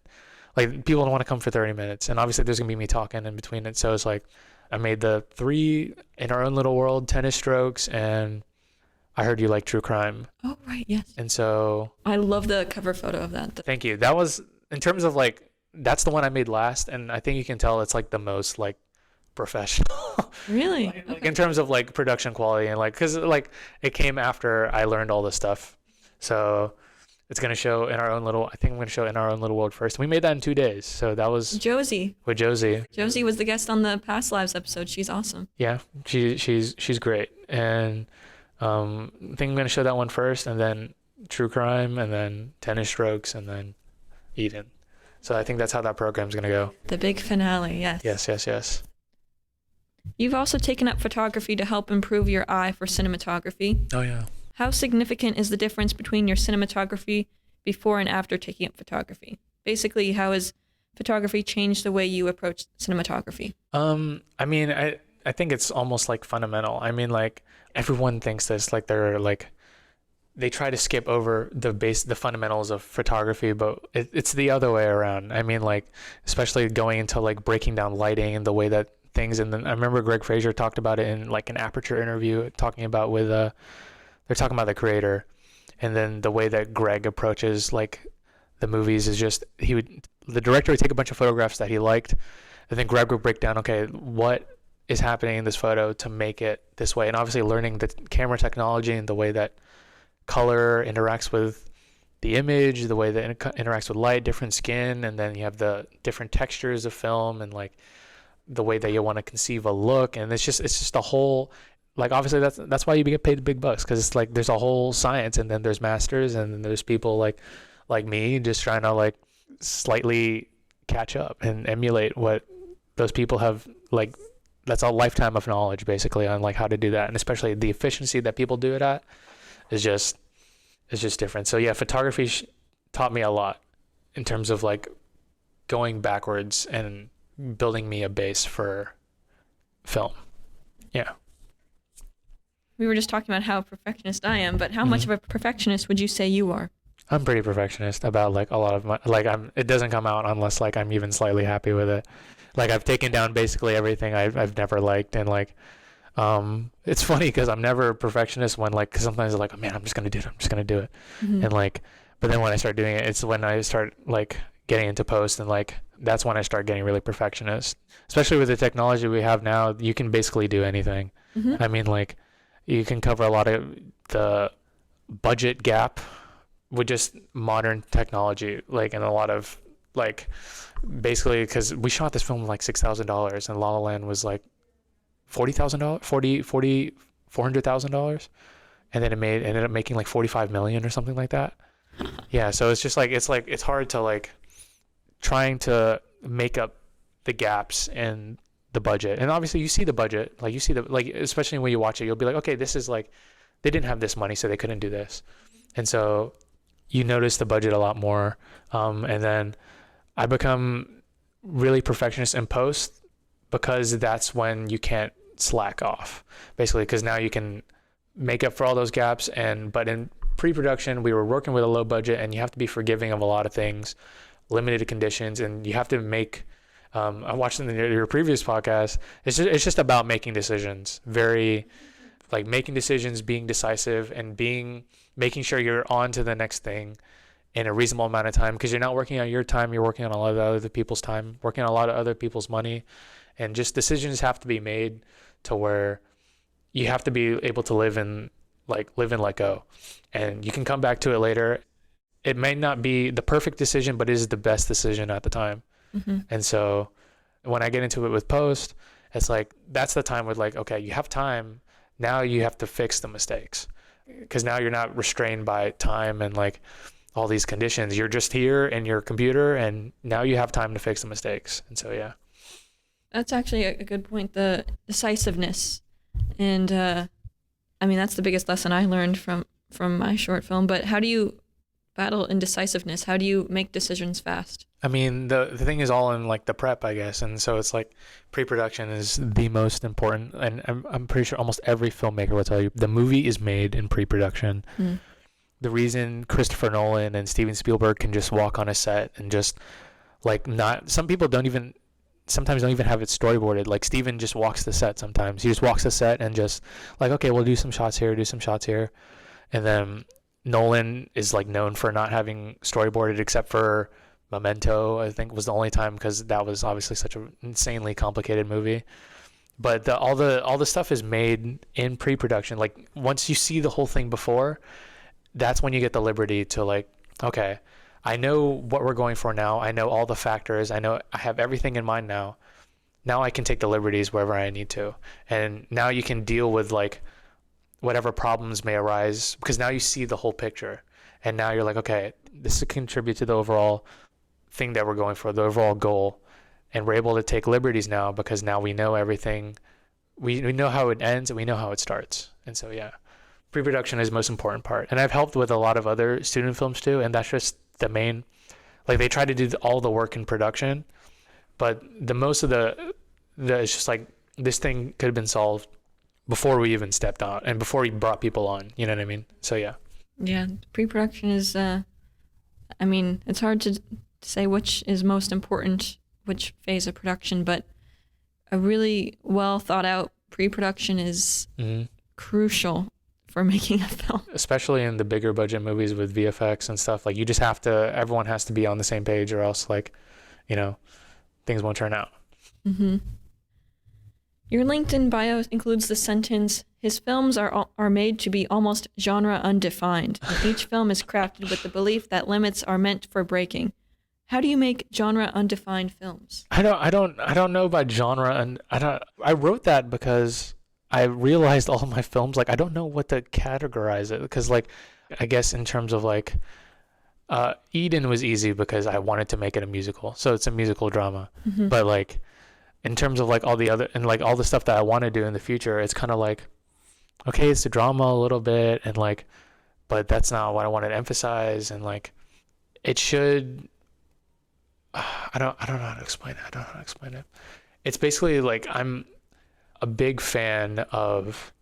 Like, people don't want to come for 30 minutes. And obviously there's going to be me talking in between it. So it's like, I made the 3 In Our Own Little World, Tennis Strokes, and I Heard You Like True Crime. Oh, right, yes. And so... I love the cover photo of that. Thank you. That was, in terms of like, that's the one I made last. And I think you can tell it's like the most like professional. Really? Like in terms of like production quality and like, cause like it came after I learned all this stuff. So it's going to show in our own little, I think I'm going to show in our own little world first. We made that in 2 days. So that was Josie. with Josie. Josie was the guest on the Past Lives episode. She's awesome. Yeah. She's great. And, I think I'm going to show that one first, and then True Crime, and then Tennis Strokes, and then Eden. So I think that's how that program's going to go. The big finale. Yes. Yes. You've also taken up photography to help improve your eye for cinematography. Oh yeah. How significant is the difference between your cinematography before and after taking up photography? Basically, how has photography changed the way you approach cinematography? I mean, I think it's almost like fundamental. I mean, like everyone thinks this, like they try to skip over the fundamentals of photography, but it's the other way around. I mean, like, especially going into like breaking down lighting and the way that things, and then I remember Greg Fraser talked about it in like an Aperture interview, talking about they're talking about the creator, and then the way that Greg approaches like the movies is just the director would take a bunch of photographs that he liked, and then Greg would break down, okay, what is happening in this photo to make it this way, and obviously learning the camera technology and the way that color interacts with the image, the way that it interacts with light, different skin, and then you have the different textures of film and like the way that you want to conceive a look, and it's just a whole, like, obviously that's why you get paid big bucks, because it's like there's a whole science, and then there's masters, and then there's people like me just trying to like slightly catch up and emulate what those people have, like that's a lifetime of knowledge basically on like how to do that, and especially the efficiency that people do it at is just different. So yeah, photography taught me a lot in terms of like going backwards and building me a base for film. Yeah. We were just talking about how perfectionist I am, but how much of a perfectionist would you say you are? I'm pretty perfectionist about like a lot of my, like it doesn't come out unless like I'm even slightly happy with it. Like I've taken down basically everything I've never liked, and like it's funny because I'm never a perfectionist when like, cause sometimes I'm like, oh man, I'm just gonna do it, and like, but then when I start doing it, it's when I start like getting into post, and like that's when I start getting really perfectionist. Especially with the technology we have now, you can basically do anything. I mean, like you can cover a lot of the budget gap with just modern technology, like, and a lot of like basically, because we shot this film like $6,000, and La La Land was like $400,000, and then it ended up making like 45 million or something like that. Yeah, so it's just like it's hard to like trying to make up the gaps in the budget, and obviously you see the budget, like you see the, like, especially when you watch it, you'll be like, okay, this is like they didn't have this money, so they couldn't do this, and so you notice the budget a lot more, and then I become really perfectionist in post, because that's when you can't slack off, basically, because now you can make up for all those gaps. But in pre-production, we were working with a low budget, and you have to be forgiving of a lot of things, limited conditions, and you have to make, I watched in your previous podcast, it's just about making decisions, very like making decisions, being decisive, and making sure you're on to the next thing in a reasonable amount of time, because you're not working on your time, you're working on a lot of other people's time, working on a lot of other people's money, and just decisions have to be made to where you have to be able to live and let go, and you can come back to it later. It may not be the perfect decision, but it is the best decision at the time. And so when I get into it with post, it's like that's the time with like, okay, you have time, now you have to fix the mistakes, because now you're not restrained by time and like all these conditions. You're just here in your computer, and now you have time to fix the mistakes. And so yeah, that's actually a good point, the decisiveness. And I mean, that's the biggest lesson I learned from my short film. But how do you battle indecisiveness? How do you make decisions fast? I mean, the thing is all in like the prep, I guess. And so it's like pre-production is the most important. And I'm pretty sure almost every filmmaker will tell you the movie is made in pre-production. The reason Christopher Nolan and Steven Spielberg can just walk on a set and just like some people sometimes don't even have it storyboarded. Like Steven just walks the set sometimes. He just walks the set and just like, okay, we'll do some shots here, do some shots here. And then Nolan is like known for not having storyboarded, except for Memento, I think was the only time, because that was obviously such an insanely complicated movie. but all the stuff is made in pre-production. Like once you see the whole thing before, that's when you get the liberty to like, okay, I know what we're going for now. I know all the factors. I have everything in mind now. Now I can take the liberties wherever I need to. And now you can deal with like whatever problems may arise, because now you see the whole picture. And now you're like, okay, this will contribute to the overall thing that we're going for, the overall goal. And we're able to take liberties now because now we know everything. We know how it ends and we know how it starts. And so, yeah, pre-production is the most important part. And I've helped with a lot of other student films too. And that's just the main, like they try to do all the work in production, but the most of the it's just like this thing could have been solved before we even stepped on and before we brought people on. You know what I mean? So, yeah. Yeah, pre-production is, I mean, it's hard to say which is most important, which phase of production, but a really well thought out pre-production is crucial for making a film. Especially in the bigger budget movies with VFX and stuff, like you just have to, everyone has to be on the same page or else like, you know, things won't turn out. Mm-hmm. Your LinkedIn bio includes the sentence, his films are made to be almost genre undefined, and each film is crafted with the belief that limits are meant for breaking. How do you make genre undefined films? I don't know about genre, and I wrote that because I realized all of my films, like I don't know what to categorize it, because like I guess in terms of like Eden was easy because I wanted to make it a musical, so it's a musical drama. Mm-hmm. But like in terms of like all the other and like all the stuff that I want to do in the future, it's kind of like, okay, it's a drama a little bit, and like, but that's not what I wanted to emphasize, and like it should. I don't know how to explain it. It's basically like I'm a big fan of,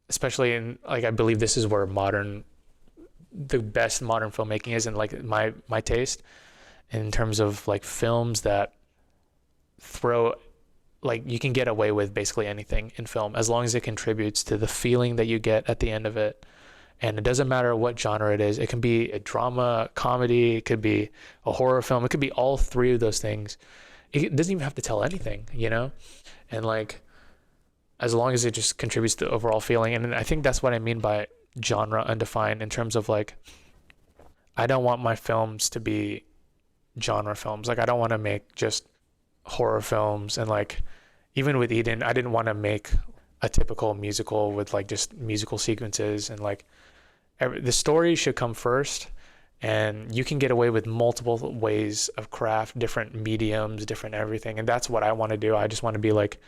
especially in like I believe this is where the best modern filmmaking is, and like my taste in terms of like films that throw, like you can get away with basically anything in film as long as it contributes to the feeling that you get at the end of it. And it doesn't matter what genre it is. It can be a drama, comedy, it could be a horror film. It could be all three of those things. It doesn't even have to tell anything, you know? And like, as long as it just contributes to the overall feeling. And I think that's what I mean by genre undefined, in terms of like, I don't want my films to be genre films. Like I don't want to make just horror films. And like, even with Eden, I didn't want to make a typical musical with like just musical sequences, and like the story should come first, and you can get away with multiple ways of craft, different mediums, different everything. And that's what I want to do. I just want to be like,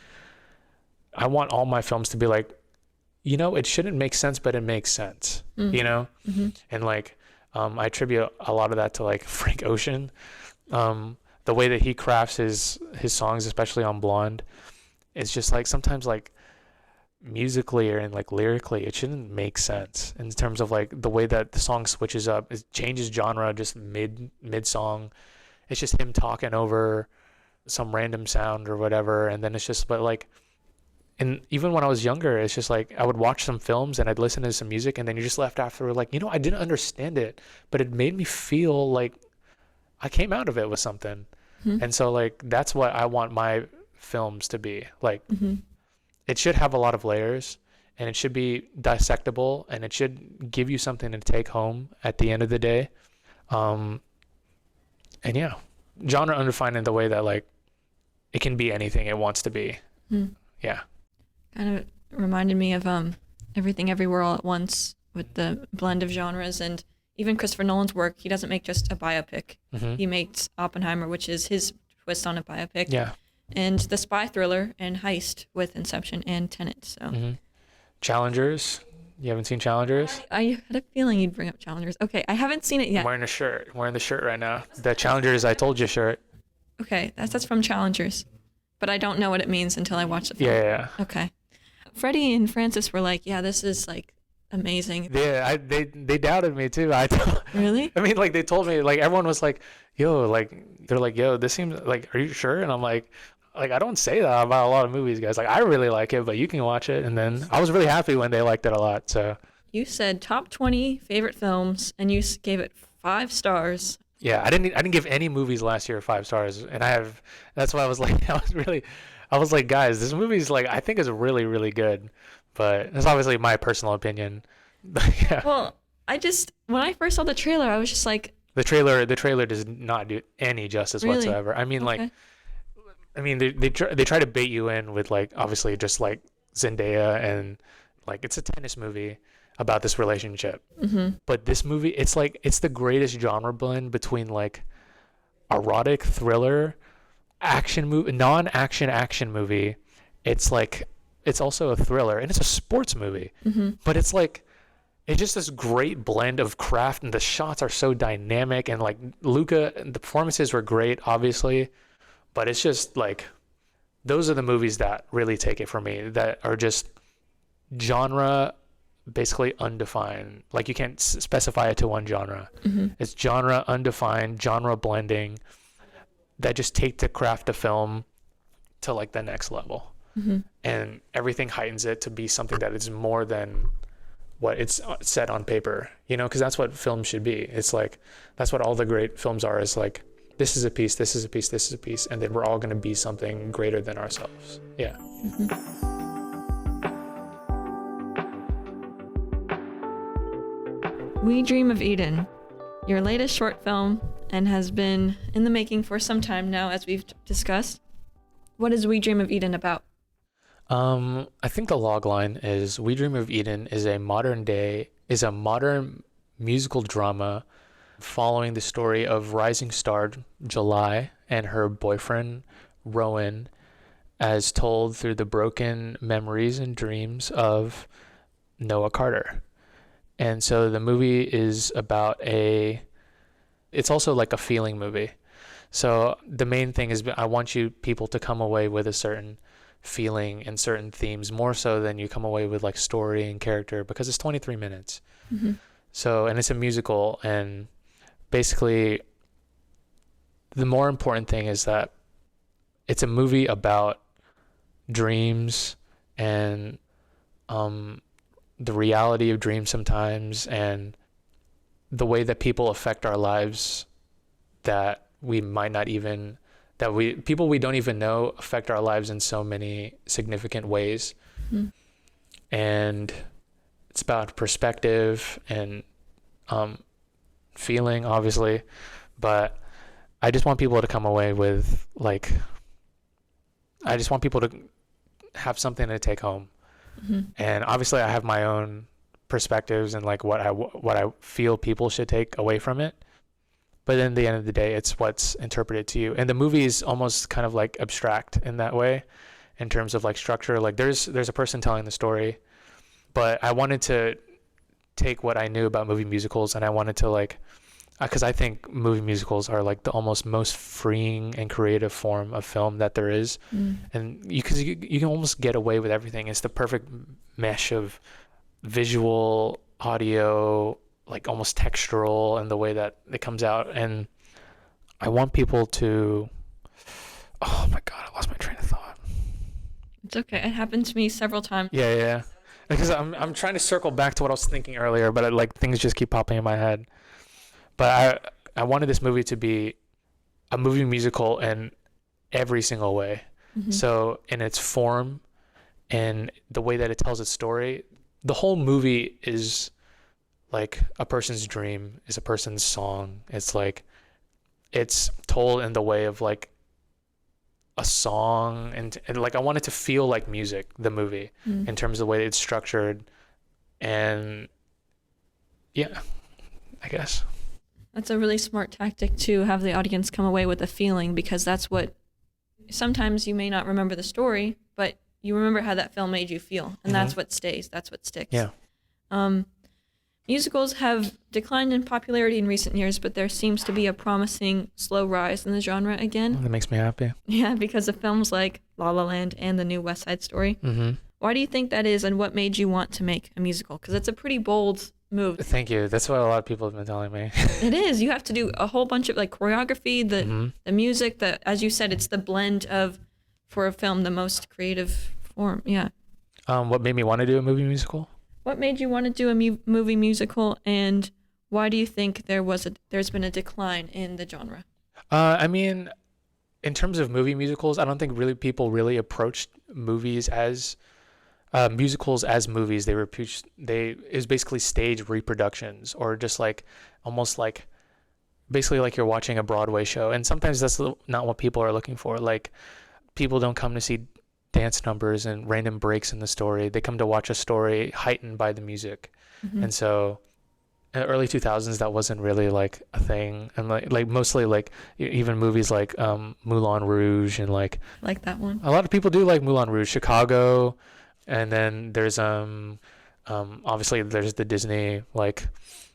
I want all my films to be like, you know, it shouldn't make sense, but it makes sense, you know? Mm-hmm. And like, I attribute a lot of that to like Frank Ocean. The way that he crafts his songs, especially on Blonde, it's just like sometimes like musically or like lyrically, it shouldn't make sense in terms of like the way that the song switches up. It changes genre just mid song. It's just him talking over some random sound or whatever, and then it's just, but like, and even when I was younger, it's just like I would watch some films and I'd listen to some music, and then you're just left after like, you know, I didn't understand it, but it made me feel like I came out of it with something. Mm-hmm. And so like that's what I want my films to be like. Mm-hmm. It should have a lot of layers, and it should be dissectable, and it should give you something to take home at the end of the day. And yeah, genre undefined in the way that like it can be anything it wants to be. Yeah. Kind of reminded me of Everything Everywhere All at Once, with the blend of genres. And even Christopher Nolan's work, he doesn't make just a biopic. Mm-hmm. He makes Oppenheimer, which is his twist on a biopic. Yeah. And the spy thriller and heist with Inception and Tenet. So, Challengers. You haven't seen Challengers? I had a feeling you'd bring up Challengers. Okay, I haven't seen it yet. I'm wearing a shirt. I'm wearing the shirt right now. The Challengers I Told You shirt. Okay, that's from Challengers, but I don't know what it means until I watch the film. Yeah. Okay. Freddie and Francis were like, "Yeah, this is like amazing." Yeah, they doubted me too. Really? I mean, like they told me, like everyone was like, "Yo," like they're like, "Yo, this seems like, are you sure?" And I'm like I don't say that about a lot of movies, guys. Like I really like it, but you can watch it. And then I was really happy when they liked it a lot. So you said top 20 favorite films, and you gave it 5 stars. Yeah, I didn't give any movies last year 5 stars, and that's why I was like, I I was like, guys, this movie's like, I think is really, really good, but it's obviously my personal opinion. But yeah. Well, when I first saw the trailer, I was just like, the trailer does not do any justice really? whatsoever. I mean, Okay. they try to bait you in with like obviously just like Zendaya, and like it's a tennis movie about this relationship. Mm-hmm. But this movie, it's the greatest genre blend between like erotic thriller, action movie, non-action action movie. It's like it's also a thriller, and it's a sports movie. Mm-hmm. But it's just this great blend of craft, and the shots are so dynamic, and like Luca, the performances were great, obviously, but it's just like those are the movies that really take it for me, that are just genre basically undefined. Like you can't specify it to one genre. Mm-hmm. It's genre undefined, genre blending that just take the craft of film to like the next level. Mm-hmm. And everything heightens it to be something that is more than what it's set on paper, because that's what film should be. It's like, that's what all the great films are, is like, this is a piece, this is a piece, this is a piece, and then we're all going to be something greater than ourselves. Yeah. Mm-hmm. We Dream of Eden, your latest short film, and has been in the making for some time now, as we've discussed. What is We Dream of Eden about? I think the log line is We Dream of Eden is a modern musical drama following the story of rising star July and her boyfriend Rowan, as told through the broken memories and dreams of Noah Carter. And so the movie is about it's also like a feeling movie. So the main thing is I want people to come away with a certain feeling and certain themes, more so than you come away with like story and character, because it's 23 minutes. Mm-hmm. So, and it's a musical, and basically the more important thing is that it's a movie about dreams and the reality of dreams sometimes, and the way that people affect our lives that we might not even, people we don't even know affect our lives in so many significant ways. Mm-hmm. And it's about perspective and feeling, obviously, but I just want people to come away with I just want people to have something to take home. Mm-hmm. And obviously I have my own perspectives and like what I feel people should take away from it. But in the end of the day, it's what's interpreted to you. And the movie is almost kind of like abstract in that way, in terms of like structure. Like there's a person telling the story, but I wanted to take what I knew about movie musicals, and I wanted to like, because I think movie musicals are like the almost most freeing and creative form of film that there is. And you can almost get away with everything. It's the perfect mesh of visual, audio, like almost textural, and the way that it comes out. And I want people to, oh my God, I lost my train of thought. It's okay. It happened to me several times. Yeah. Because I'm trying to circle back to what I was thinking earlier, but like things just keep popping in my head. But I wanted this movie to be a movie musical in every single way. Mm-hmm. So in its form and the way that it tells its story, the whole movie is like a person's dream, is a person's song. It's like, it's told in the way of like a song, and like I want it to feel like music, the movie, in terms of the way it's structured. And yeah, I guess. That's a really smart tactic to have the audience come away with a feeling, because that's what, sometimes you may not remember the story, but you remember how that film made you feel, and that's what stays, that's what sticks. Yeah. Musicals have declined in popularity in recent years, but there seems to be a promising slow rise in the genre again. That makes me happy. Yeah, because of films like La La Land and the new West Side Story. Mm-hmm. Why do you think that is, and what made you want to make a musical? Because it's a pretty bold move. Thank you. That's what a lot of people have been telling me. It is. You have to do a whole bunch of like choreography, the music, as you said, it's the blend of, for a film, the most creative form. Yeah. What made me want to do a movie musical? What made you want to do a movie musical, and why do you think there's been a decline in the genre? I mean, in terms of movie musicals, I don't think really people really approached movies as musicals as movies. It was basically stage reproductions, or just like almost like basically like you're watching a Broadway show. And sometimes that's not what people are looking for. Like, people don't come to see dance numbers and random breaks in the story. They come to watch a story heightened by the music. Mm-hmm. And so in the early 2000s, that wasn't really like a thing. And like mostly like even movies like Moulin Rouge, and like that one. a lot of people do like Moulin Rouge, Chicago. And then there's obviously there's the Disney, like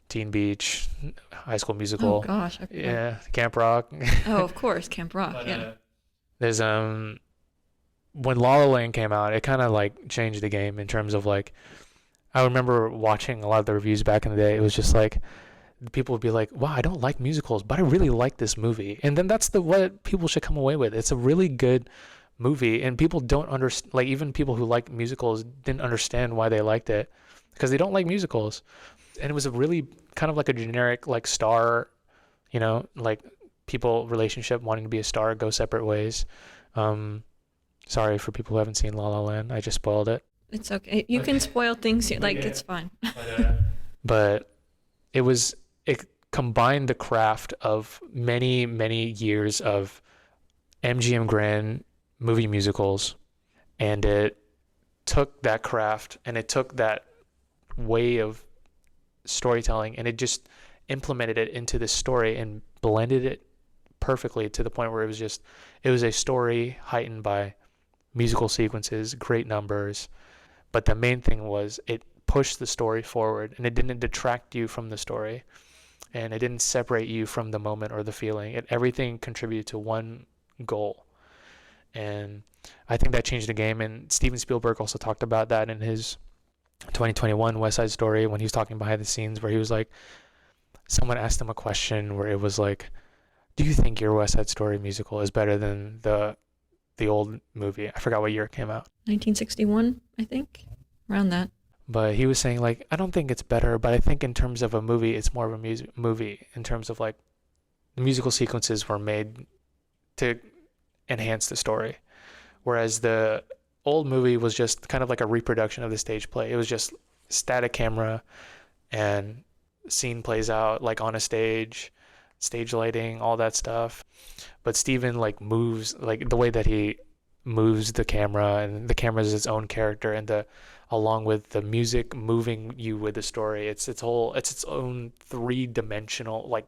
Teen Beach, High School Musical. Oh gosh. Yeah, Camp Rock. Oh, of course, Camp Rock. But, yeah. There's when La La Land came out, it kind of like changed the game in terms of like, I remember watching a lot of the reviews back in the day. It was just like, people would be like, wow, I don't like musicals, but I really like this movie. And then that's what people should come away with. It's a really good movie, and people don't understand, like even people who like musicals didn't understand why they liked it, because they don't like musicals. And it was a really kind of like a generic like star, like people relationship, wanting to be a star, go separate ways. Sorry for people who haven't seen La La Land. I just spoiled it. It's okay. You can spoil things. It's fine. But it combined the craft of many, many years of MGM Grand movie musicals, and it took that craft and it took that way of storytelling, and it just implemented it into this story and blended it perfectly to the point where it was a story heightened by musical sequences, great numbers. But the main thing was it pushed the story forward, and it didn't detract you from the story, and it didn't separate you from the moment or the feeling. Everything contributed to one goal. And I think that changed the game. And Steven Spielberg also talked about that in his 2021 West Side Story, when he was talking behind the scenes, where he was like, someone asked him a question where it was like, do you think your West Side Story musical is better than the old movie? I forgot what year it came out. 1961, I think, around that. But he was saying like, I don't think it's better, but I think in terms of a movie, it's more of a movie in terms of like the musical sequences were made to enhance the story, whereas the old movie was just kind of like a reproduction of the stage play. It was just static camera, and scene plays out like on a stage lighting, all that stuff. But Steven like moves, like the way that he moves the camera, and the camera is its own character, and along with the music moving you with the story, it's its own 3-dimensional, like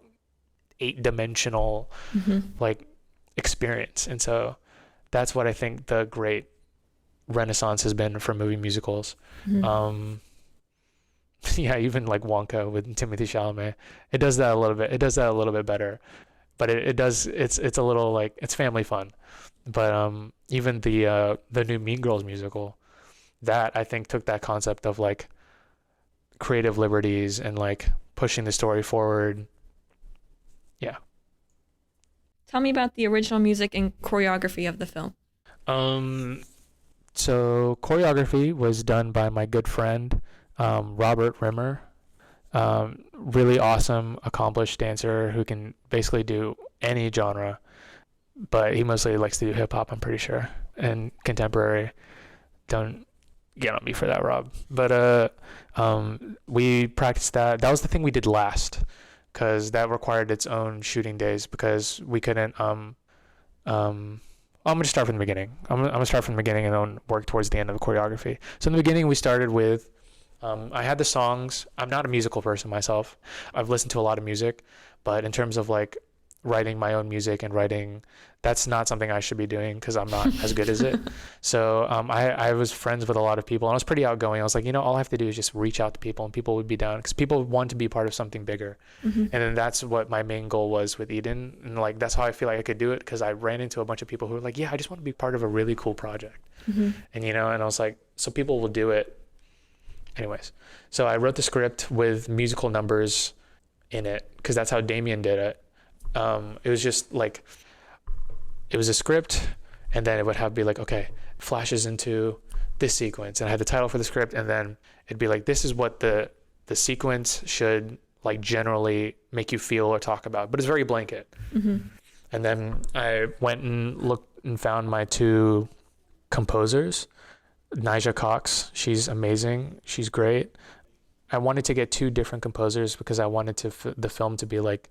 8-dimensional like experience. And so that's what I think the great renaissance has been for movie musicals. Yeah, even like Wonka with Timothée Chalamet, it does that a little bit better. But it's a little like, it's family fun. But even the new Mean Girls musical, that I think took that concept of like creative liberties and like pushing the story forward. Yeah. Tell me about the original music and choreography of the film. So choreography was done by my good friend, Robert Rimmer. Really awesome, accomplished dancer who can basically do any genre, but he mostly likes to do hip hop, I'm pretty sure, and contemporary. Don't get on me for that, Rob. But we practiced that. That was the thing we did last, because that required its own shooting days, because we couldn't. I'm gonna start from the beginning. I'm gonna start from the beginning and then work towards the end of the choreography. So in the beginning, we started with. I had the songs. I'm not a musical person myself. I've listened to a lot of music, but in terms of like writing my own music and writing, that's not something I should be doing because I'm not as good as it. So I was friends with a lot of people, and I was pretty outgoing. I was like, all I have to do is just reach out to people, and people would be down, because people want to be part of something bigger. And then that's what my main goal was with Eden, and like that's how I feel like I could do it, because I ran into a bunch of people who were like, yeah, I just want to be part of a really cool project. And and I was like, so people will do it. Anyways, so I wrote the script with musical numbers in it, because that's how Damien did it. It was just like, it was a script, and then it would be like, okay, flashes into this sequence, and I had the title for the script, and then it'd be like, this is what the sequence should like generally make you feel or talk about, but it's very blanket. And then I went and looked and found my 2 composers. Nija Cox, she's amazing. She's great. I wanted to get 2 different composers because I wanted the film to be like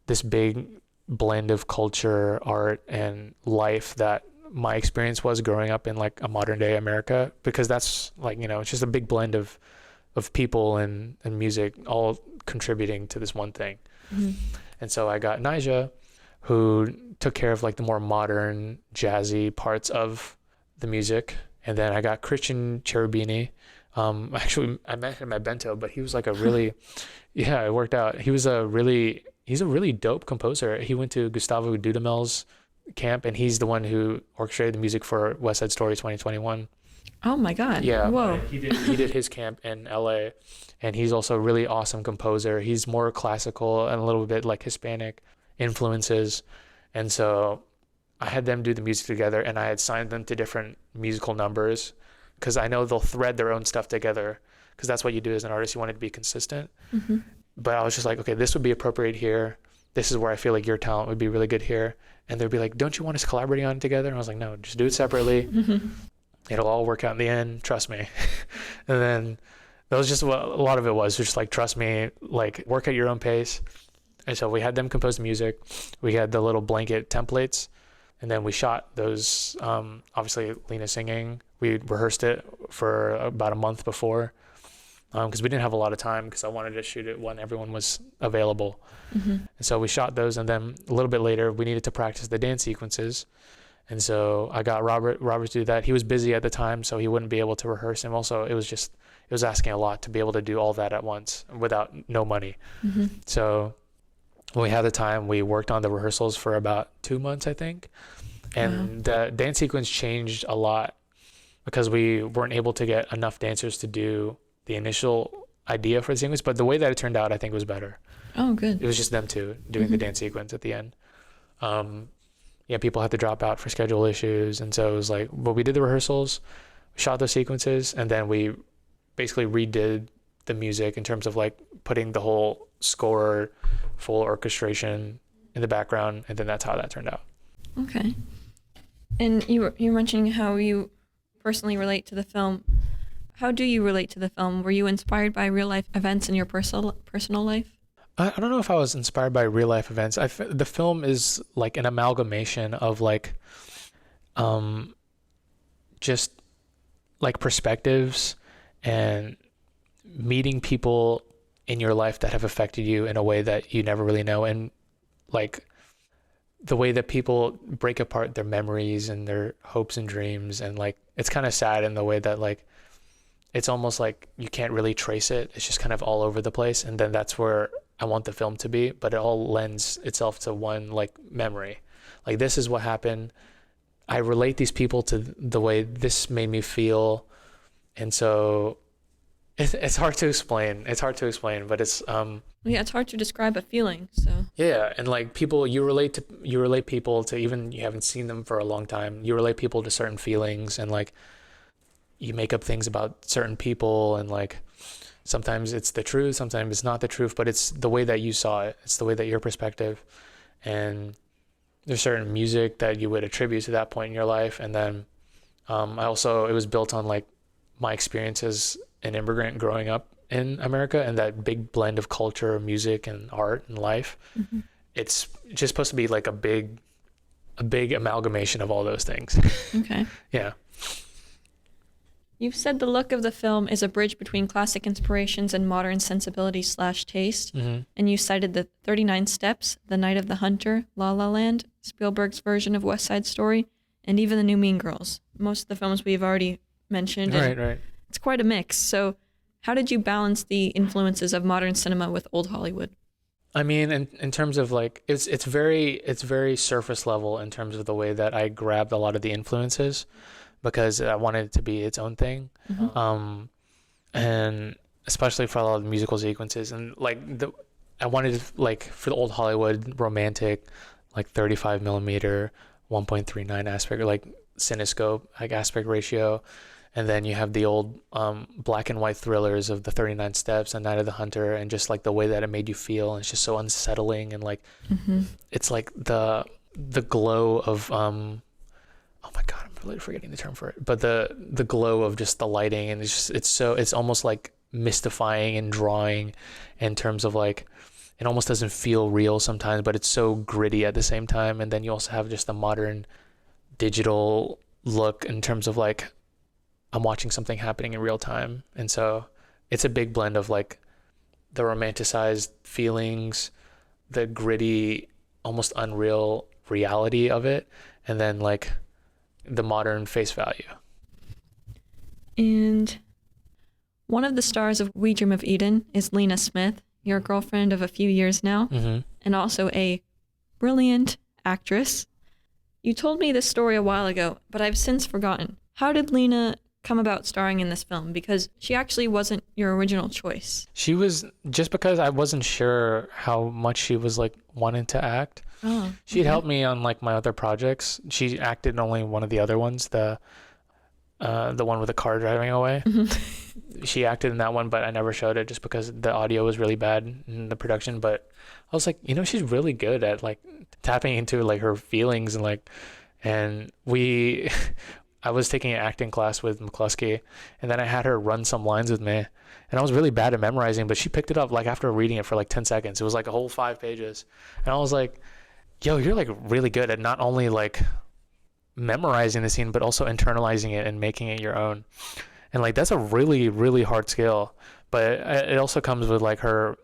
this big blend of culture, art, and life that my experience was growing up in like a modern day America, because that's like, it's just a big blend of people and music all contributing to this one thing. Mm-hmm. And so I got Nija, who took care of like the more modern jazzy parts of the music. And then I got Christian Cherubini. Actually, I met him at Bento, but he was like a really, yeah, it worked out. He's a really dope composer. He went to Gustavo Dudamel's camp, and he's the one who orchestrated the music for West Side Story 2021. Oh my God. Yeah. Whoa. He did his camp in LA, and he's also a really awesome composer. He's more classical and a little bit like Hispanic influences. And so I had them do the music together, and I had signed them to different musical numbers because I know they'll thread their own stuff together, because that's what you do as an artist. You want it to be consistent. Mm-hmm. But I was just like, okay, this would be appropriate here. This is where I feel like your talent would be really good here. And they'd be like, don't you want us collaborating on it together? And I was like, no, just do it separately. Mm-hmm. It'll all work out in the end. Trust me. And then that was just what a lot of it was. Just like, trust me, like work at your own pace. And so we had them compose the music. We had the little blanket templates, and then we shot those, obviously Lina singing. We rehearsed it for about a month before, because we didn't have a lot of time, because I wanted to shoot it when everyone was available. Mm-hmm. And so we shot those, and then a little bit later we needed to practice the dance sequences. And so I got Robert to do that. He was busy at the time, so he wouldn't be able to rehearse. And also it was asking a lot to be able to do all that at once without no money. Mm-hmm. So when we had the time, we worked on the rehearsals for about 2 months, I think. And the dance sequence changed a lot because we weren't able to get enough dancers to do the initial idea for the sequence. But the way that it turned out, I think, was better. Oh, good. It was just them 2 doing the dance sequence at the end. People had to drop out for schedule issues. And so it was like, well, we did the rehearsals, we shot those sequences, and then we basically redid the music in terms of like putting the whole score, full orchestration in the background. And then that's how that turned out. Okay. And you were mentioning how you personally relate to the film. How do you relate to the film? Were you inspired by real life events in your personal life? I don't know if I was inspired by real life events. The film is like an amalgamation of like, just like perspectives and meeting people in your life that have affected you in a way that you never really know. And like the way that people break apart their memories and their hopes and dreams. And like, it's kind of sad in the way that like, it's almost like you can't really trace it. It's just kind of all over the place. And then that's where I want the film to be, but it all lends itself to one like memory. Like, this is what happened. I relate these people to the way this made me feel. And so it's hard to explain. But it's yeah, it's hard to describe a feeling. So yeah, and like people, you relate people to, even you haven't seen them for a long time. You relate people to certain feelings, and like you make up things about certain people, and like sometimes it's the truth, sometimes it's not the truth, but it's the way that you saw it. It's the way that your perspective, and there's certain music that you would attribute to that point in your life. And then it was built on like my experience as an immigrant growing up in America, and that big blend of culture, music, and art and life. Mm-hmm. It's just supposed to be like a big amalgamation of all those things. Okay. Yeah. You've said the look of the film is a bridge between classic inspirations and modern sensibility/taste. Mm-hmm. And you cited the 39 Steps, The Night of the Hunter, La La Land, Spielberg's version of West Side Story, and even the new Mean Girls. Most of the films we've already mentioned. Right. It's quite a mix. So how did you balance the influences of modern cinema with old Hollywood? I mean, in terms of like, it's very surface level in terms of the way that I grabbed a lot of the influences, because I wanted it to be its own thing. Mm-hmm. And especially for a lot of the musical sequences, and like I wanted to, like, for the old Hollywood romantic, like 35 millimeter, 1.39 aspect, like cinescope, like aspect ratio. And then you have the old black and white thrillers of the 39 Steps and Night of the Hunter, and just like the way that it made you feel, and it's just so unsettling, and like it's like the glow of oh my god, I'm really forgetting the term for it, but the glow of just the lighting, and it's almost like mystifying and drawing in terms of like it almost doesn't feel real sometimes, but it's so gritty at the same time. And then you also have just the modern digital look in terms of like I'm watching something happening in real time. And so it's a big blend of like the romanticized feelings, the gritty, almost unreal reality of it, and then like the modern face value. And one of the stars of We Dream of Eden is Lina Smith, your girlfriend of a few years now, and also a brilliant actress. You told me this story a while ago, but I've since forgotten. How did Lina come about starring in this film? Because she actually wasn't your original choice. She was, just because I wasn't sure how much she was like wanting to act. Oh, She'd helped me on like my other projects. She acted in only one of the other ones, the one with the car driving away. She acted in that one, but I never showed it just because the audio was really bad in the production. But I was like, she's really good at like tapping into like her feelings, and like, and I was taking an acting class with McCluskey, and then I had her run some lines with me, and I was really bad at memorizing, but she picked it up like after reading it for like 10 seconds. It was like a whole 5 pages. And I was like, yo, you're like really good at not only like memorizing the scene, but also internalizing it and making it your own. And like, that's a really, really hard skill, but it also comes with like her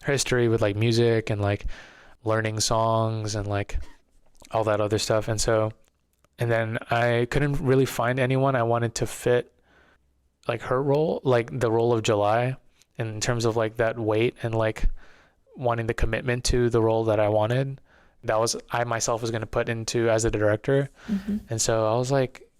history with like music and like learning songs and like all that other stuff. And then I couldn't really find anyone I wanted to fit like her role, like the role of July, in terms of like that weight and like wanting the commitment to the role that I wanted. That was, I myself was going to put into as a director. And so I was like,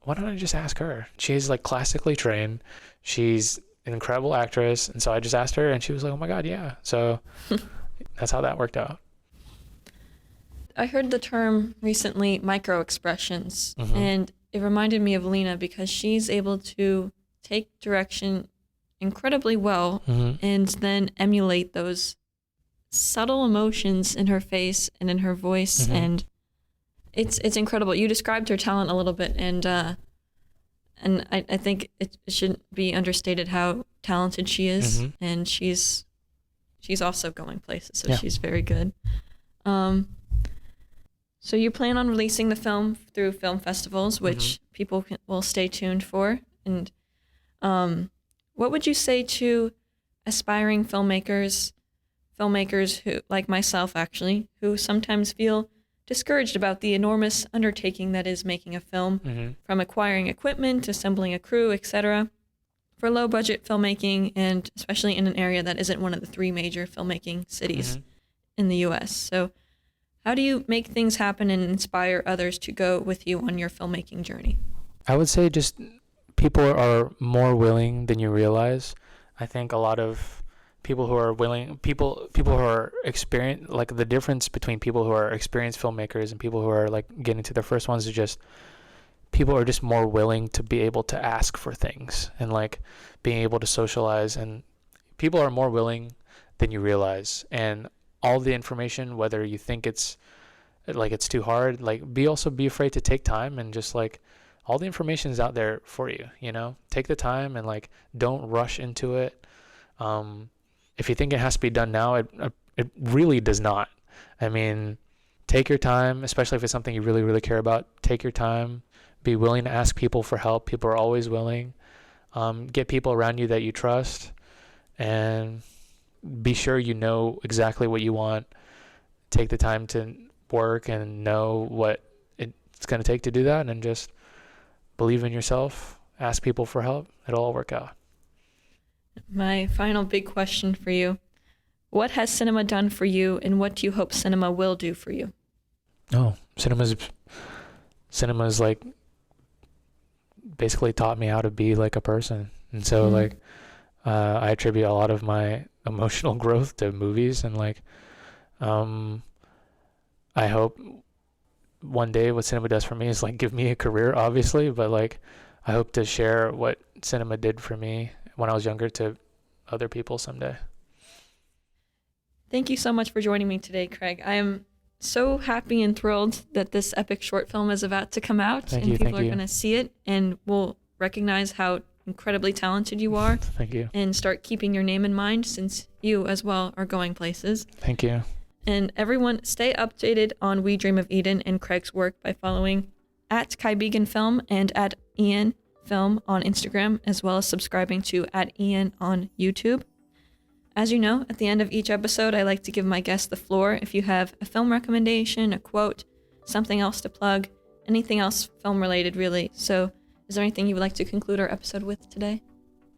why don't I just ask her? She's like classically trained. She's an incredible actress. And so I just asked her, and she was like, oh my God, yeah. So that's how that worked out. I heard the term recently, micro expressions, and it reminded me of Lina because she's able to take direction incredibly well and then emulate those subtle emotions in her face and in her voice, and it's incredible. You described her talent a little bit, and I think it shouldn't be understated how talented she is, and she's also going places, so she's very good. So you plan on releasing the film through film festivals, which people will stay tuned for. And what would you say to aspiring filmmakers who, like myself actually, who sometimes feel discouraged about the enormous undertaking that is making a film, from acquiring equipment, assembling a crew, etc., for low-budget filmmaking, and especially in an area that isn't one of the 3 major filmmaking cities in the U.S. So how do you make things happen and inspire others to go with you on your filmmaking journey? I would say just people are more willing than you realize. I think a lot of people who are willing, people who are experienced, like the difference between people who are experienced filmmakers and people who are like getting to their first ones is just people are just more willing to be able to ask for things and like being able to socialize, and people are more willing than you realize. And all the information, whether you think it's too hard, like be afraid to take time, and just like all the information is out there for you, take the time and like don't rush into it. If you think it has to be done now, it really does not. I mean, take your time, especially if it's something you really, really care about. Take your time, be willing to ask people for help. People are always willing. Get people around you that you trust, and be sure you know exactly what you want. Take the time to work and know what it's going to take to do that, and just believe in yourself. Ask people for help. It'll all work out. My final big question for you. What has cinema done for you, and what do you hope cinema will do for you? Oh, cinema's like basically taught me how to be like a person. And so like I attribute a lot of my emotional growth to movies, and like I hope one day what cinema does for me is like give me a career, obviously, but like I hope to share what cinema did for me when I was younger to other people someday. Thank you so much for joining me today, Craig. I am so happy and thrilled that this epic short film is about to come out. People are going to see it and will recognize how incredibly talented you are. Thank you. And start keeping your name in mind, since you as well are going places. Thank you. And everyone, stay updated on We Dream of Eden and Craig's work by following at Kai Began Film and at Ienne Film on Instagram, as well as subscribing to at Ienne on YouTube. As you know, at the end of each episode, I like to give my guests the floor. If you have a film recommendation, a quote, something else to plug, anything else film related, really. So is there anything you would like to conclude our episode with today?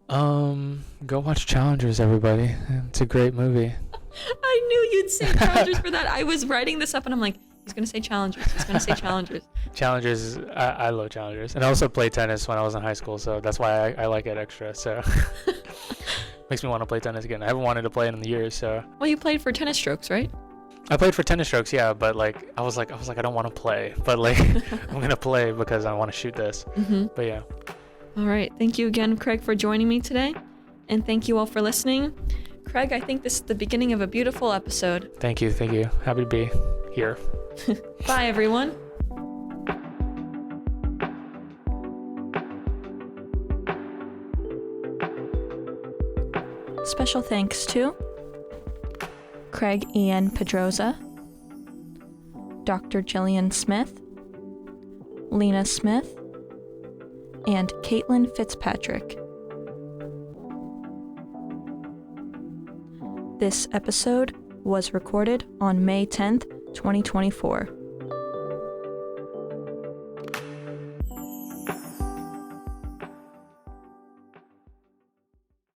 Go watch Challengers, everybody. It's a great movie. I knew you'd say Challengers for that. I was writing this up and I'm like, he's going to say Challengers. He's going to say Challengers. Challengers, I love Challengers. And I also played tennis when I was in high school, so that's why I like it extra. So makes me want to play tennis again. I haven't wanted to play it in years, so. Well, you played for Tennis Strokes, right? I played for Tennis Strokes, yeah, but like I was like I don't want to play, but like I'm gonna play because I want to shoot this. Mm-hmm. But yeah. All right, thank you again, Craig, for joining me today, and thank you all for listening. Craig, I think this is the beginning of a beautiful episode. Thank you. Happy to be here. Bye, everyone. Special thanks to Craig Ienne Pedroza, Dr. Jillian Smith, Lina Smith, and Caitlin Fitzpatrick. This episode was recorded on May 10th, 2024.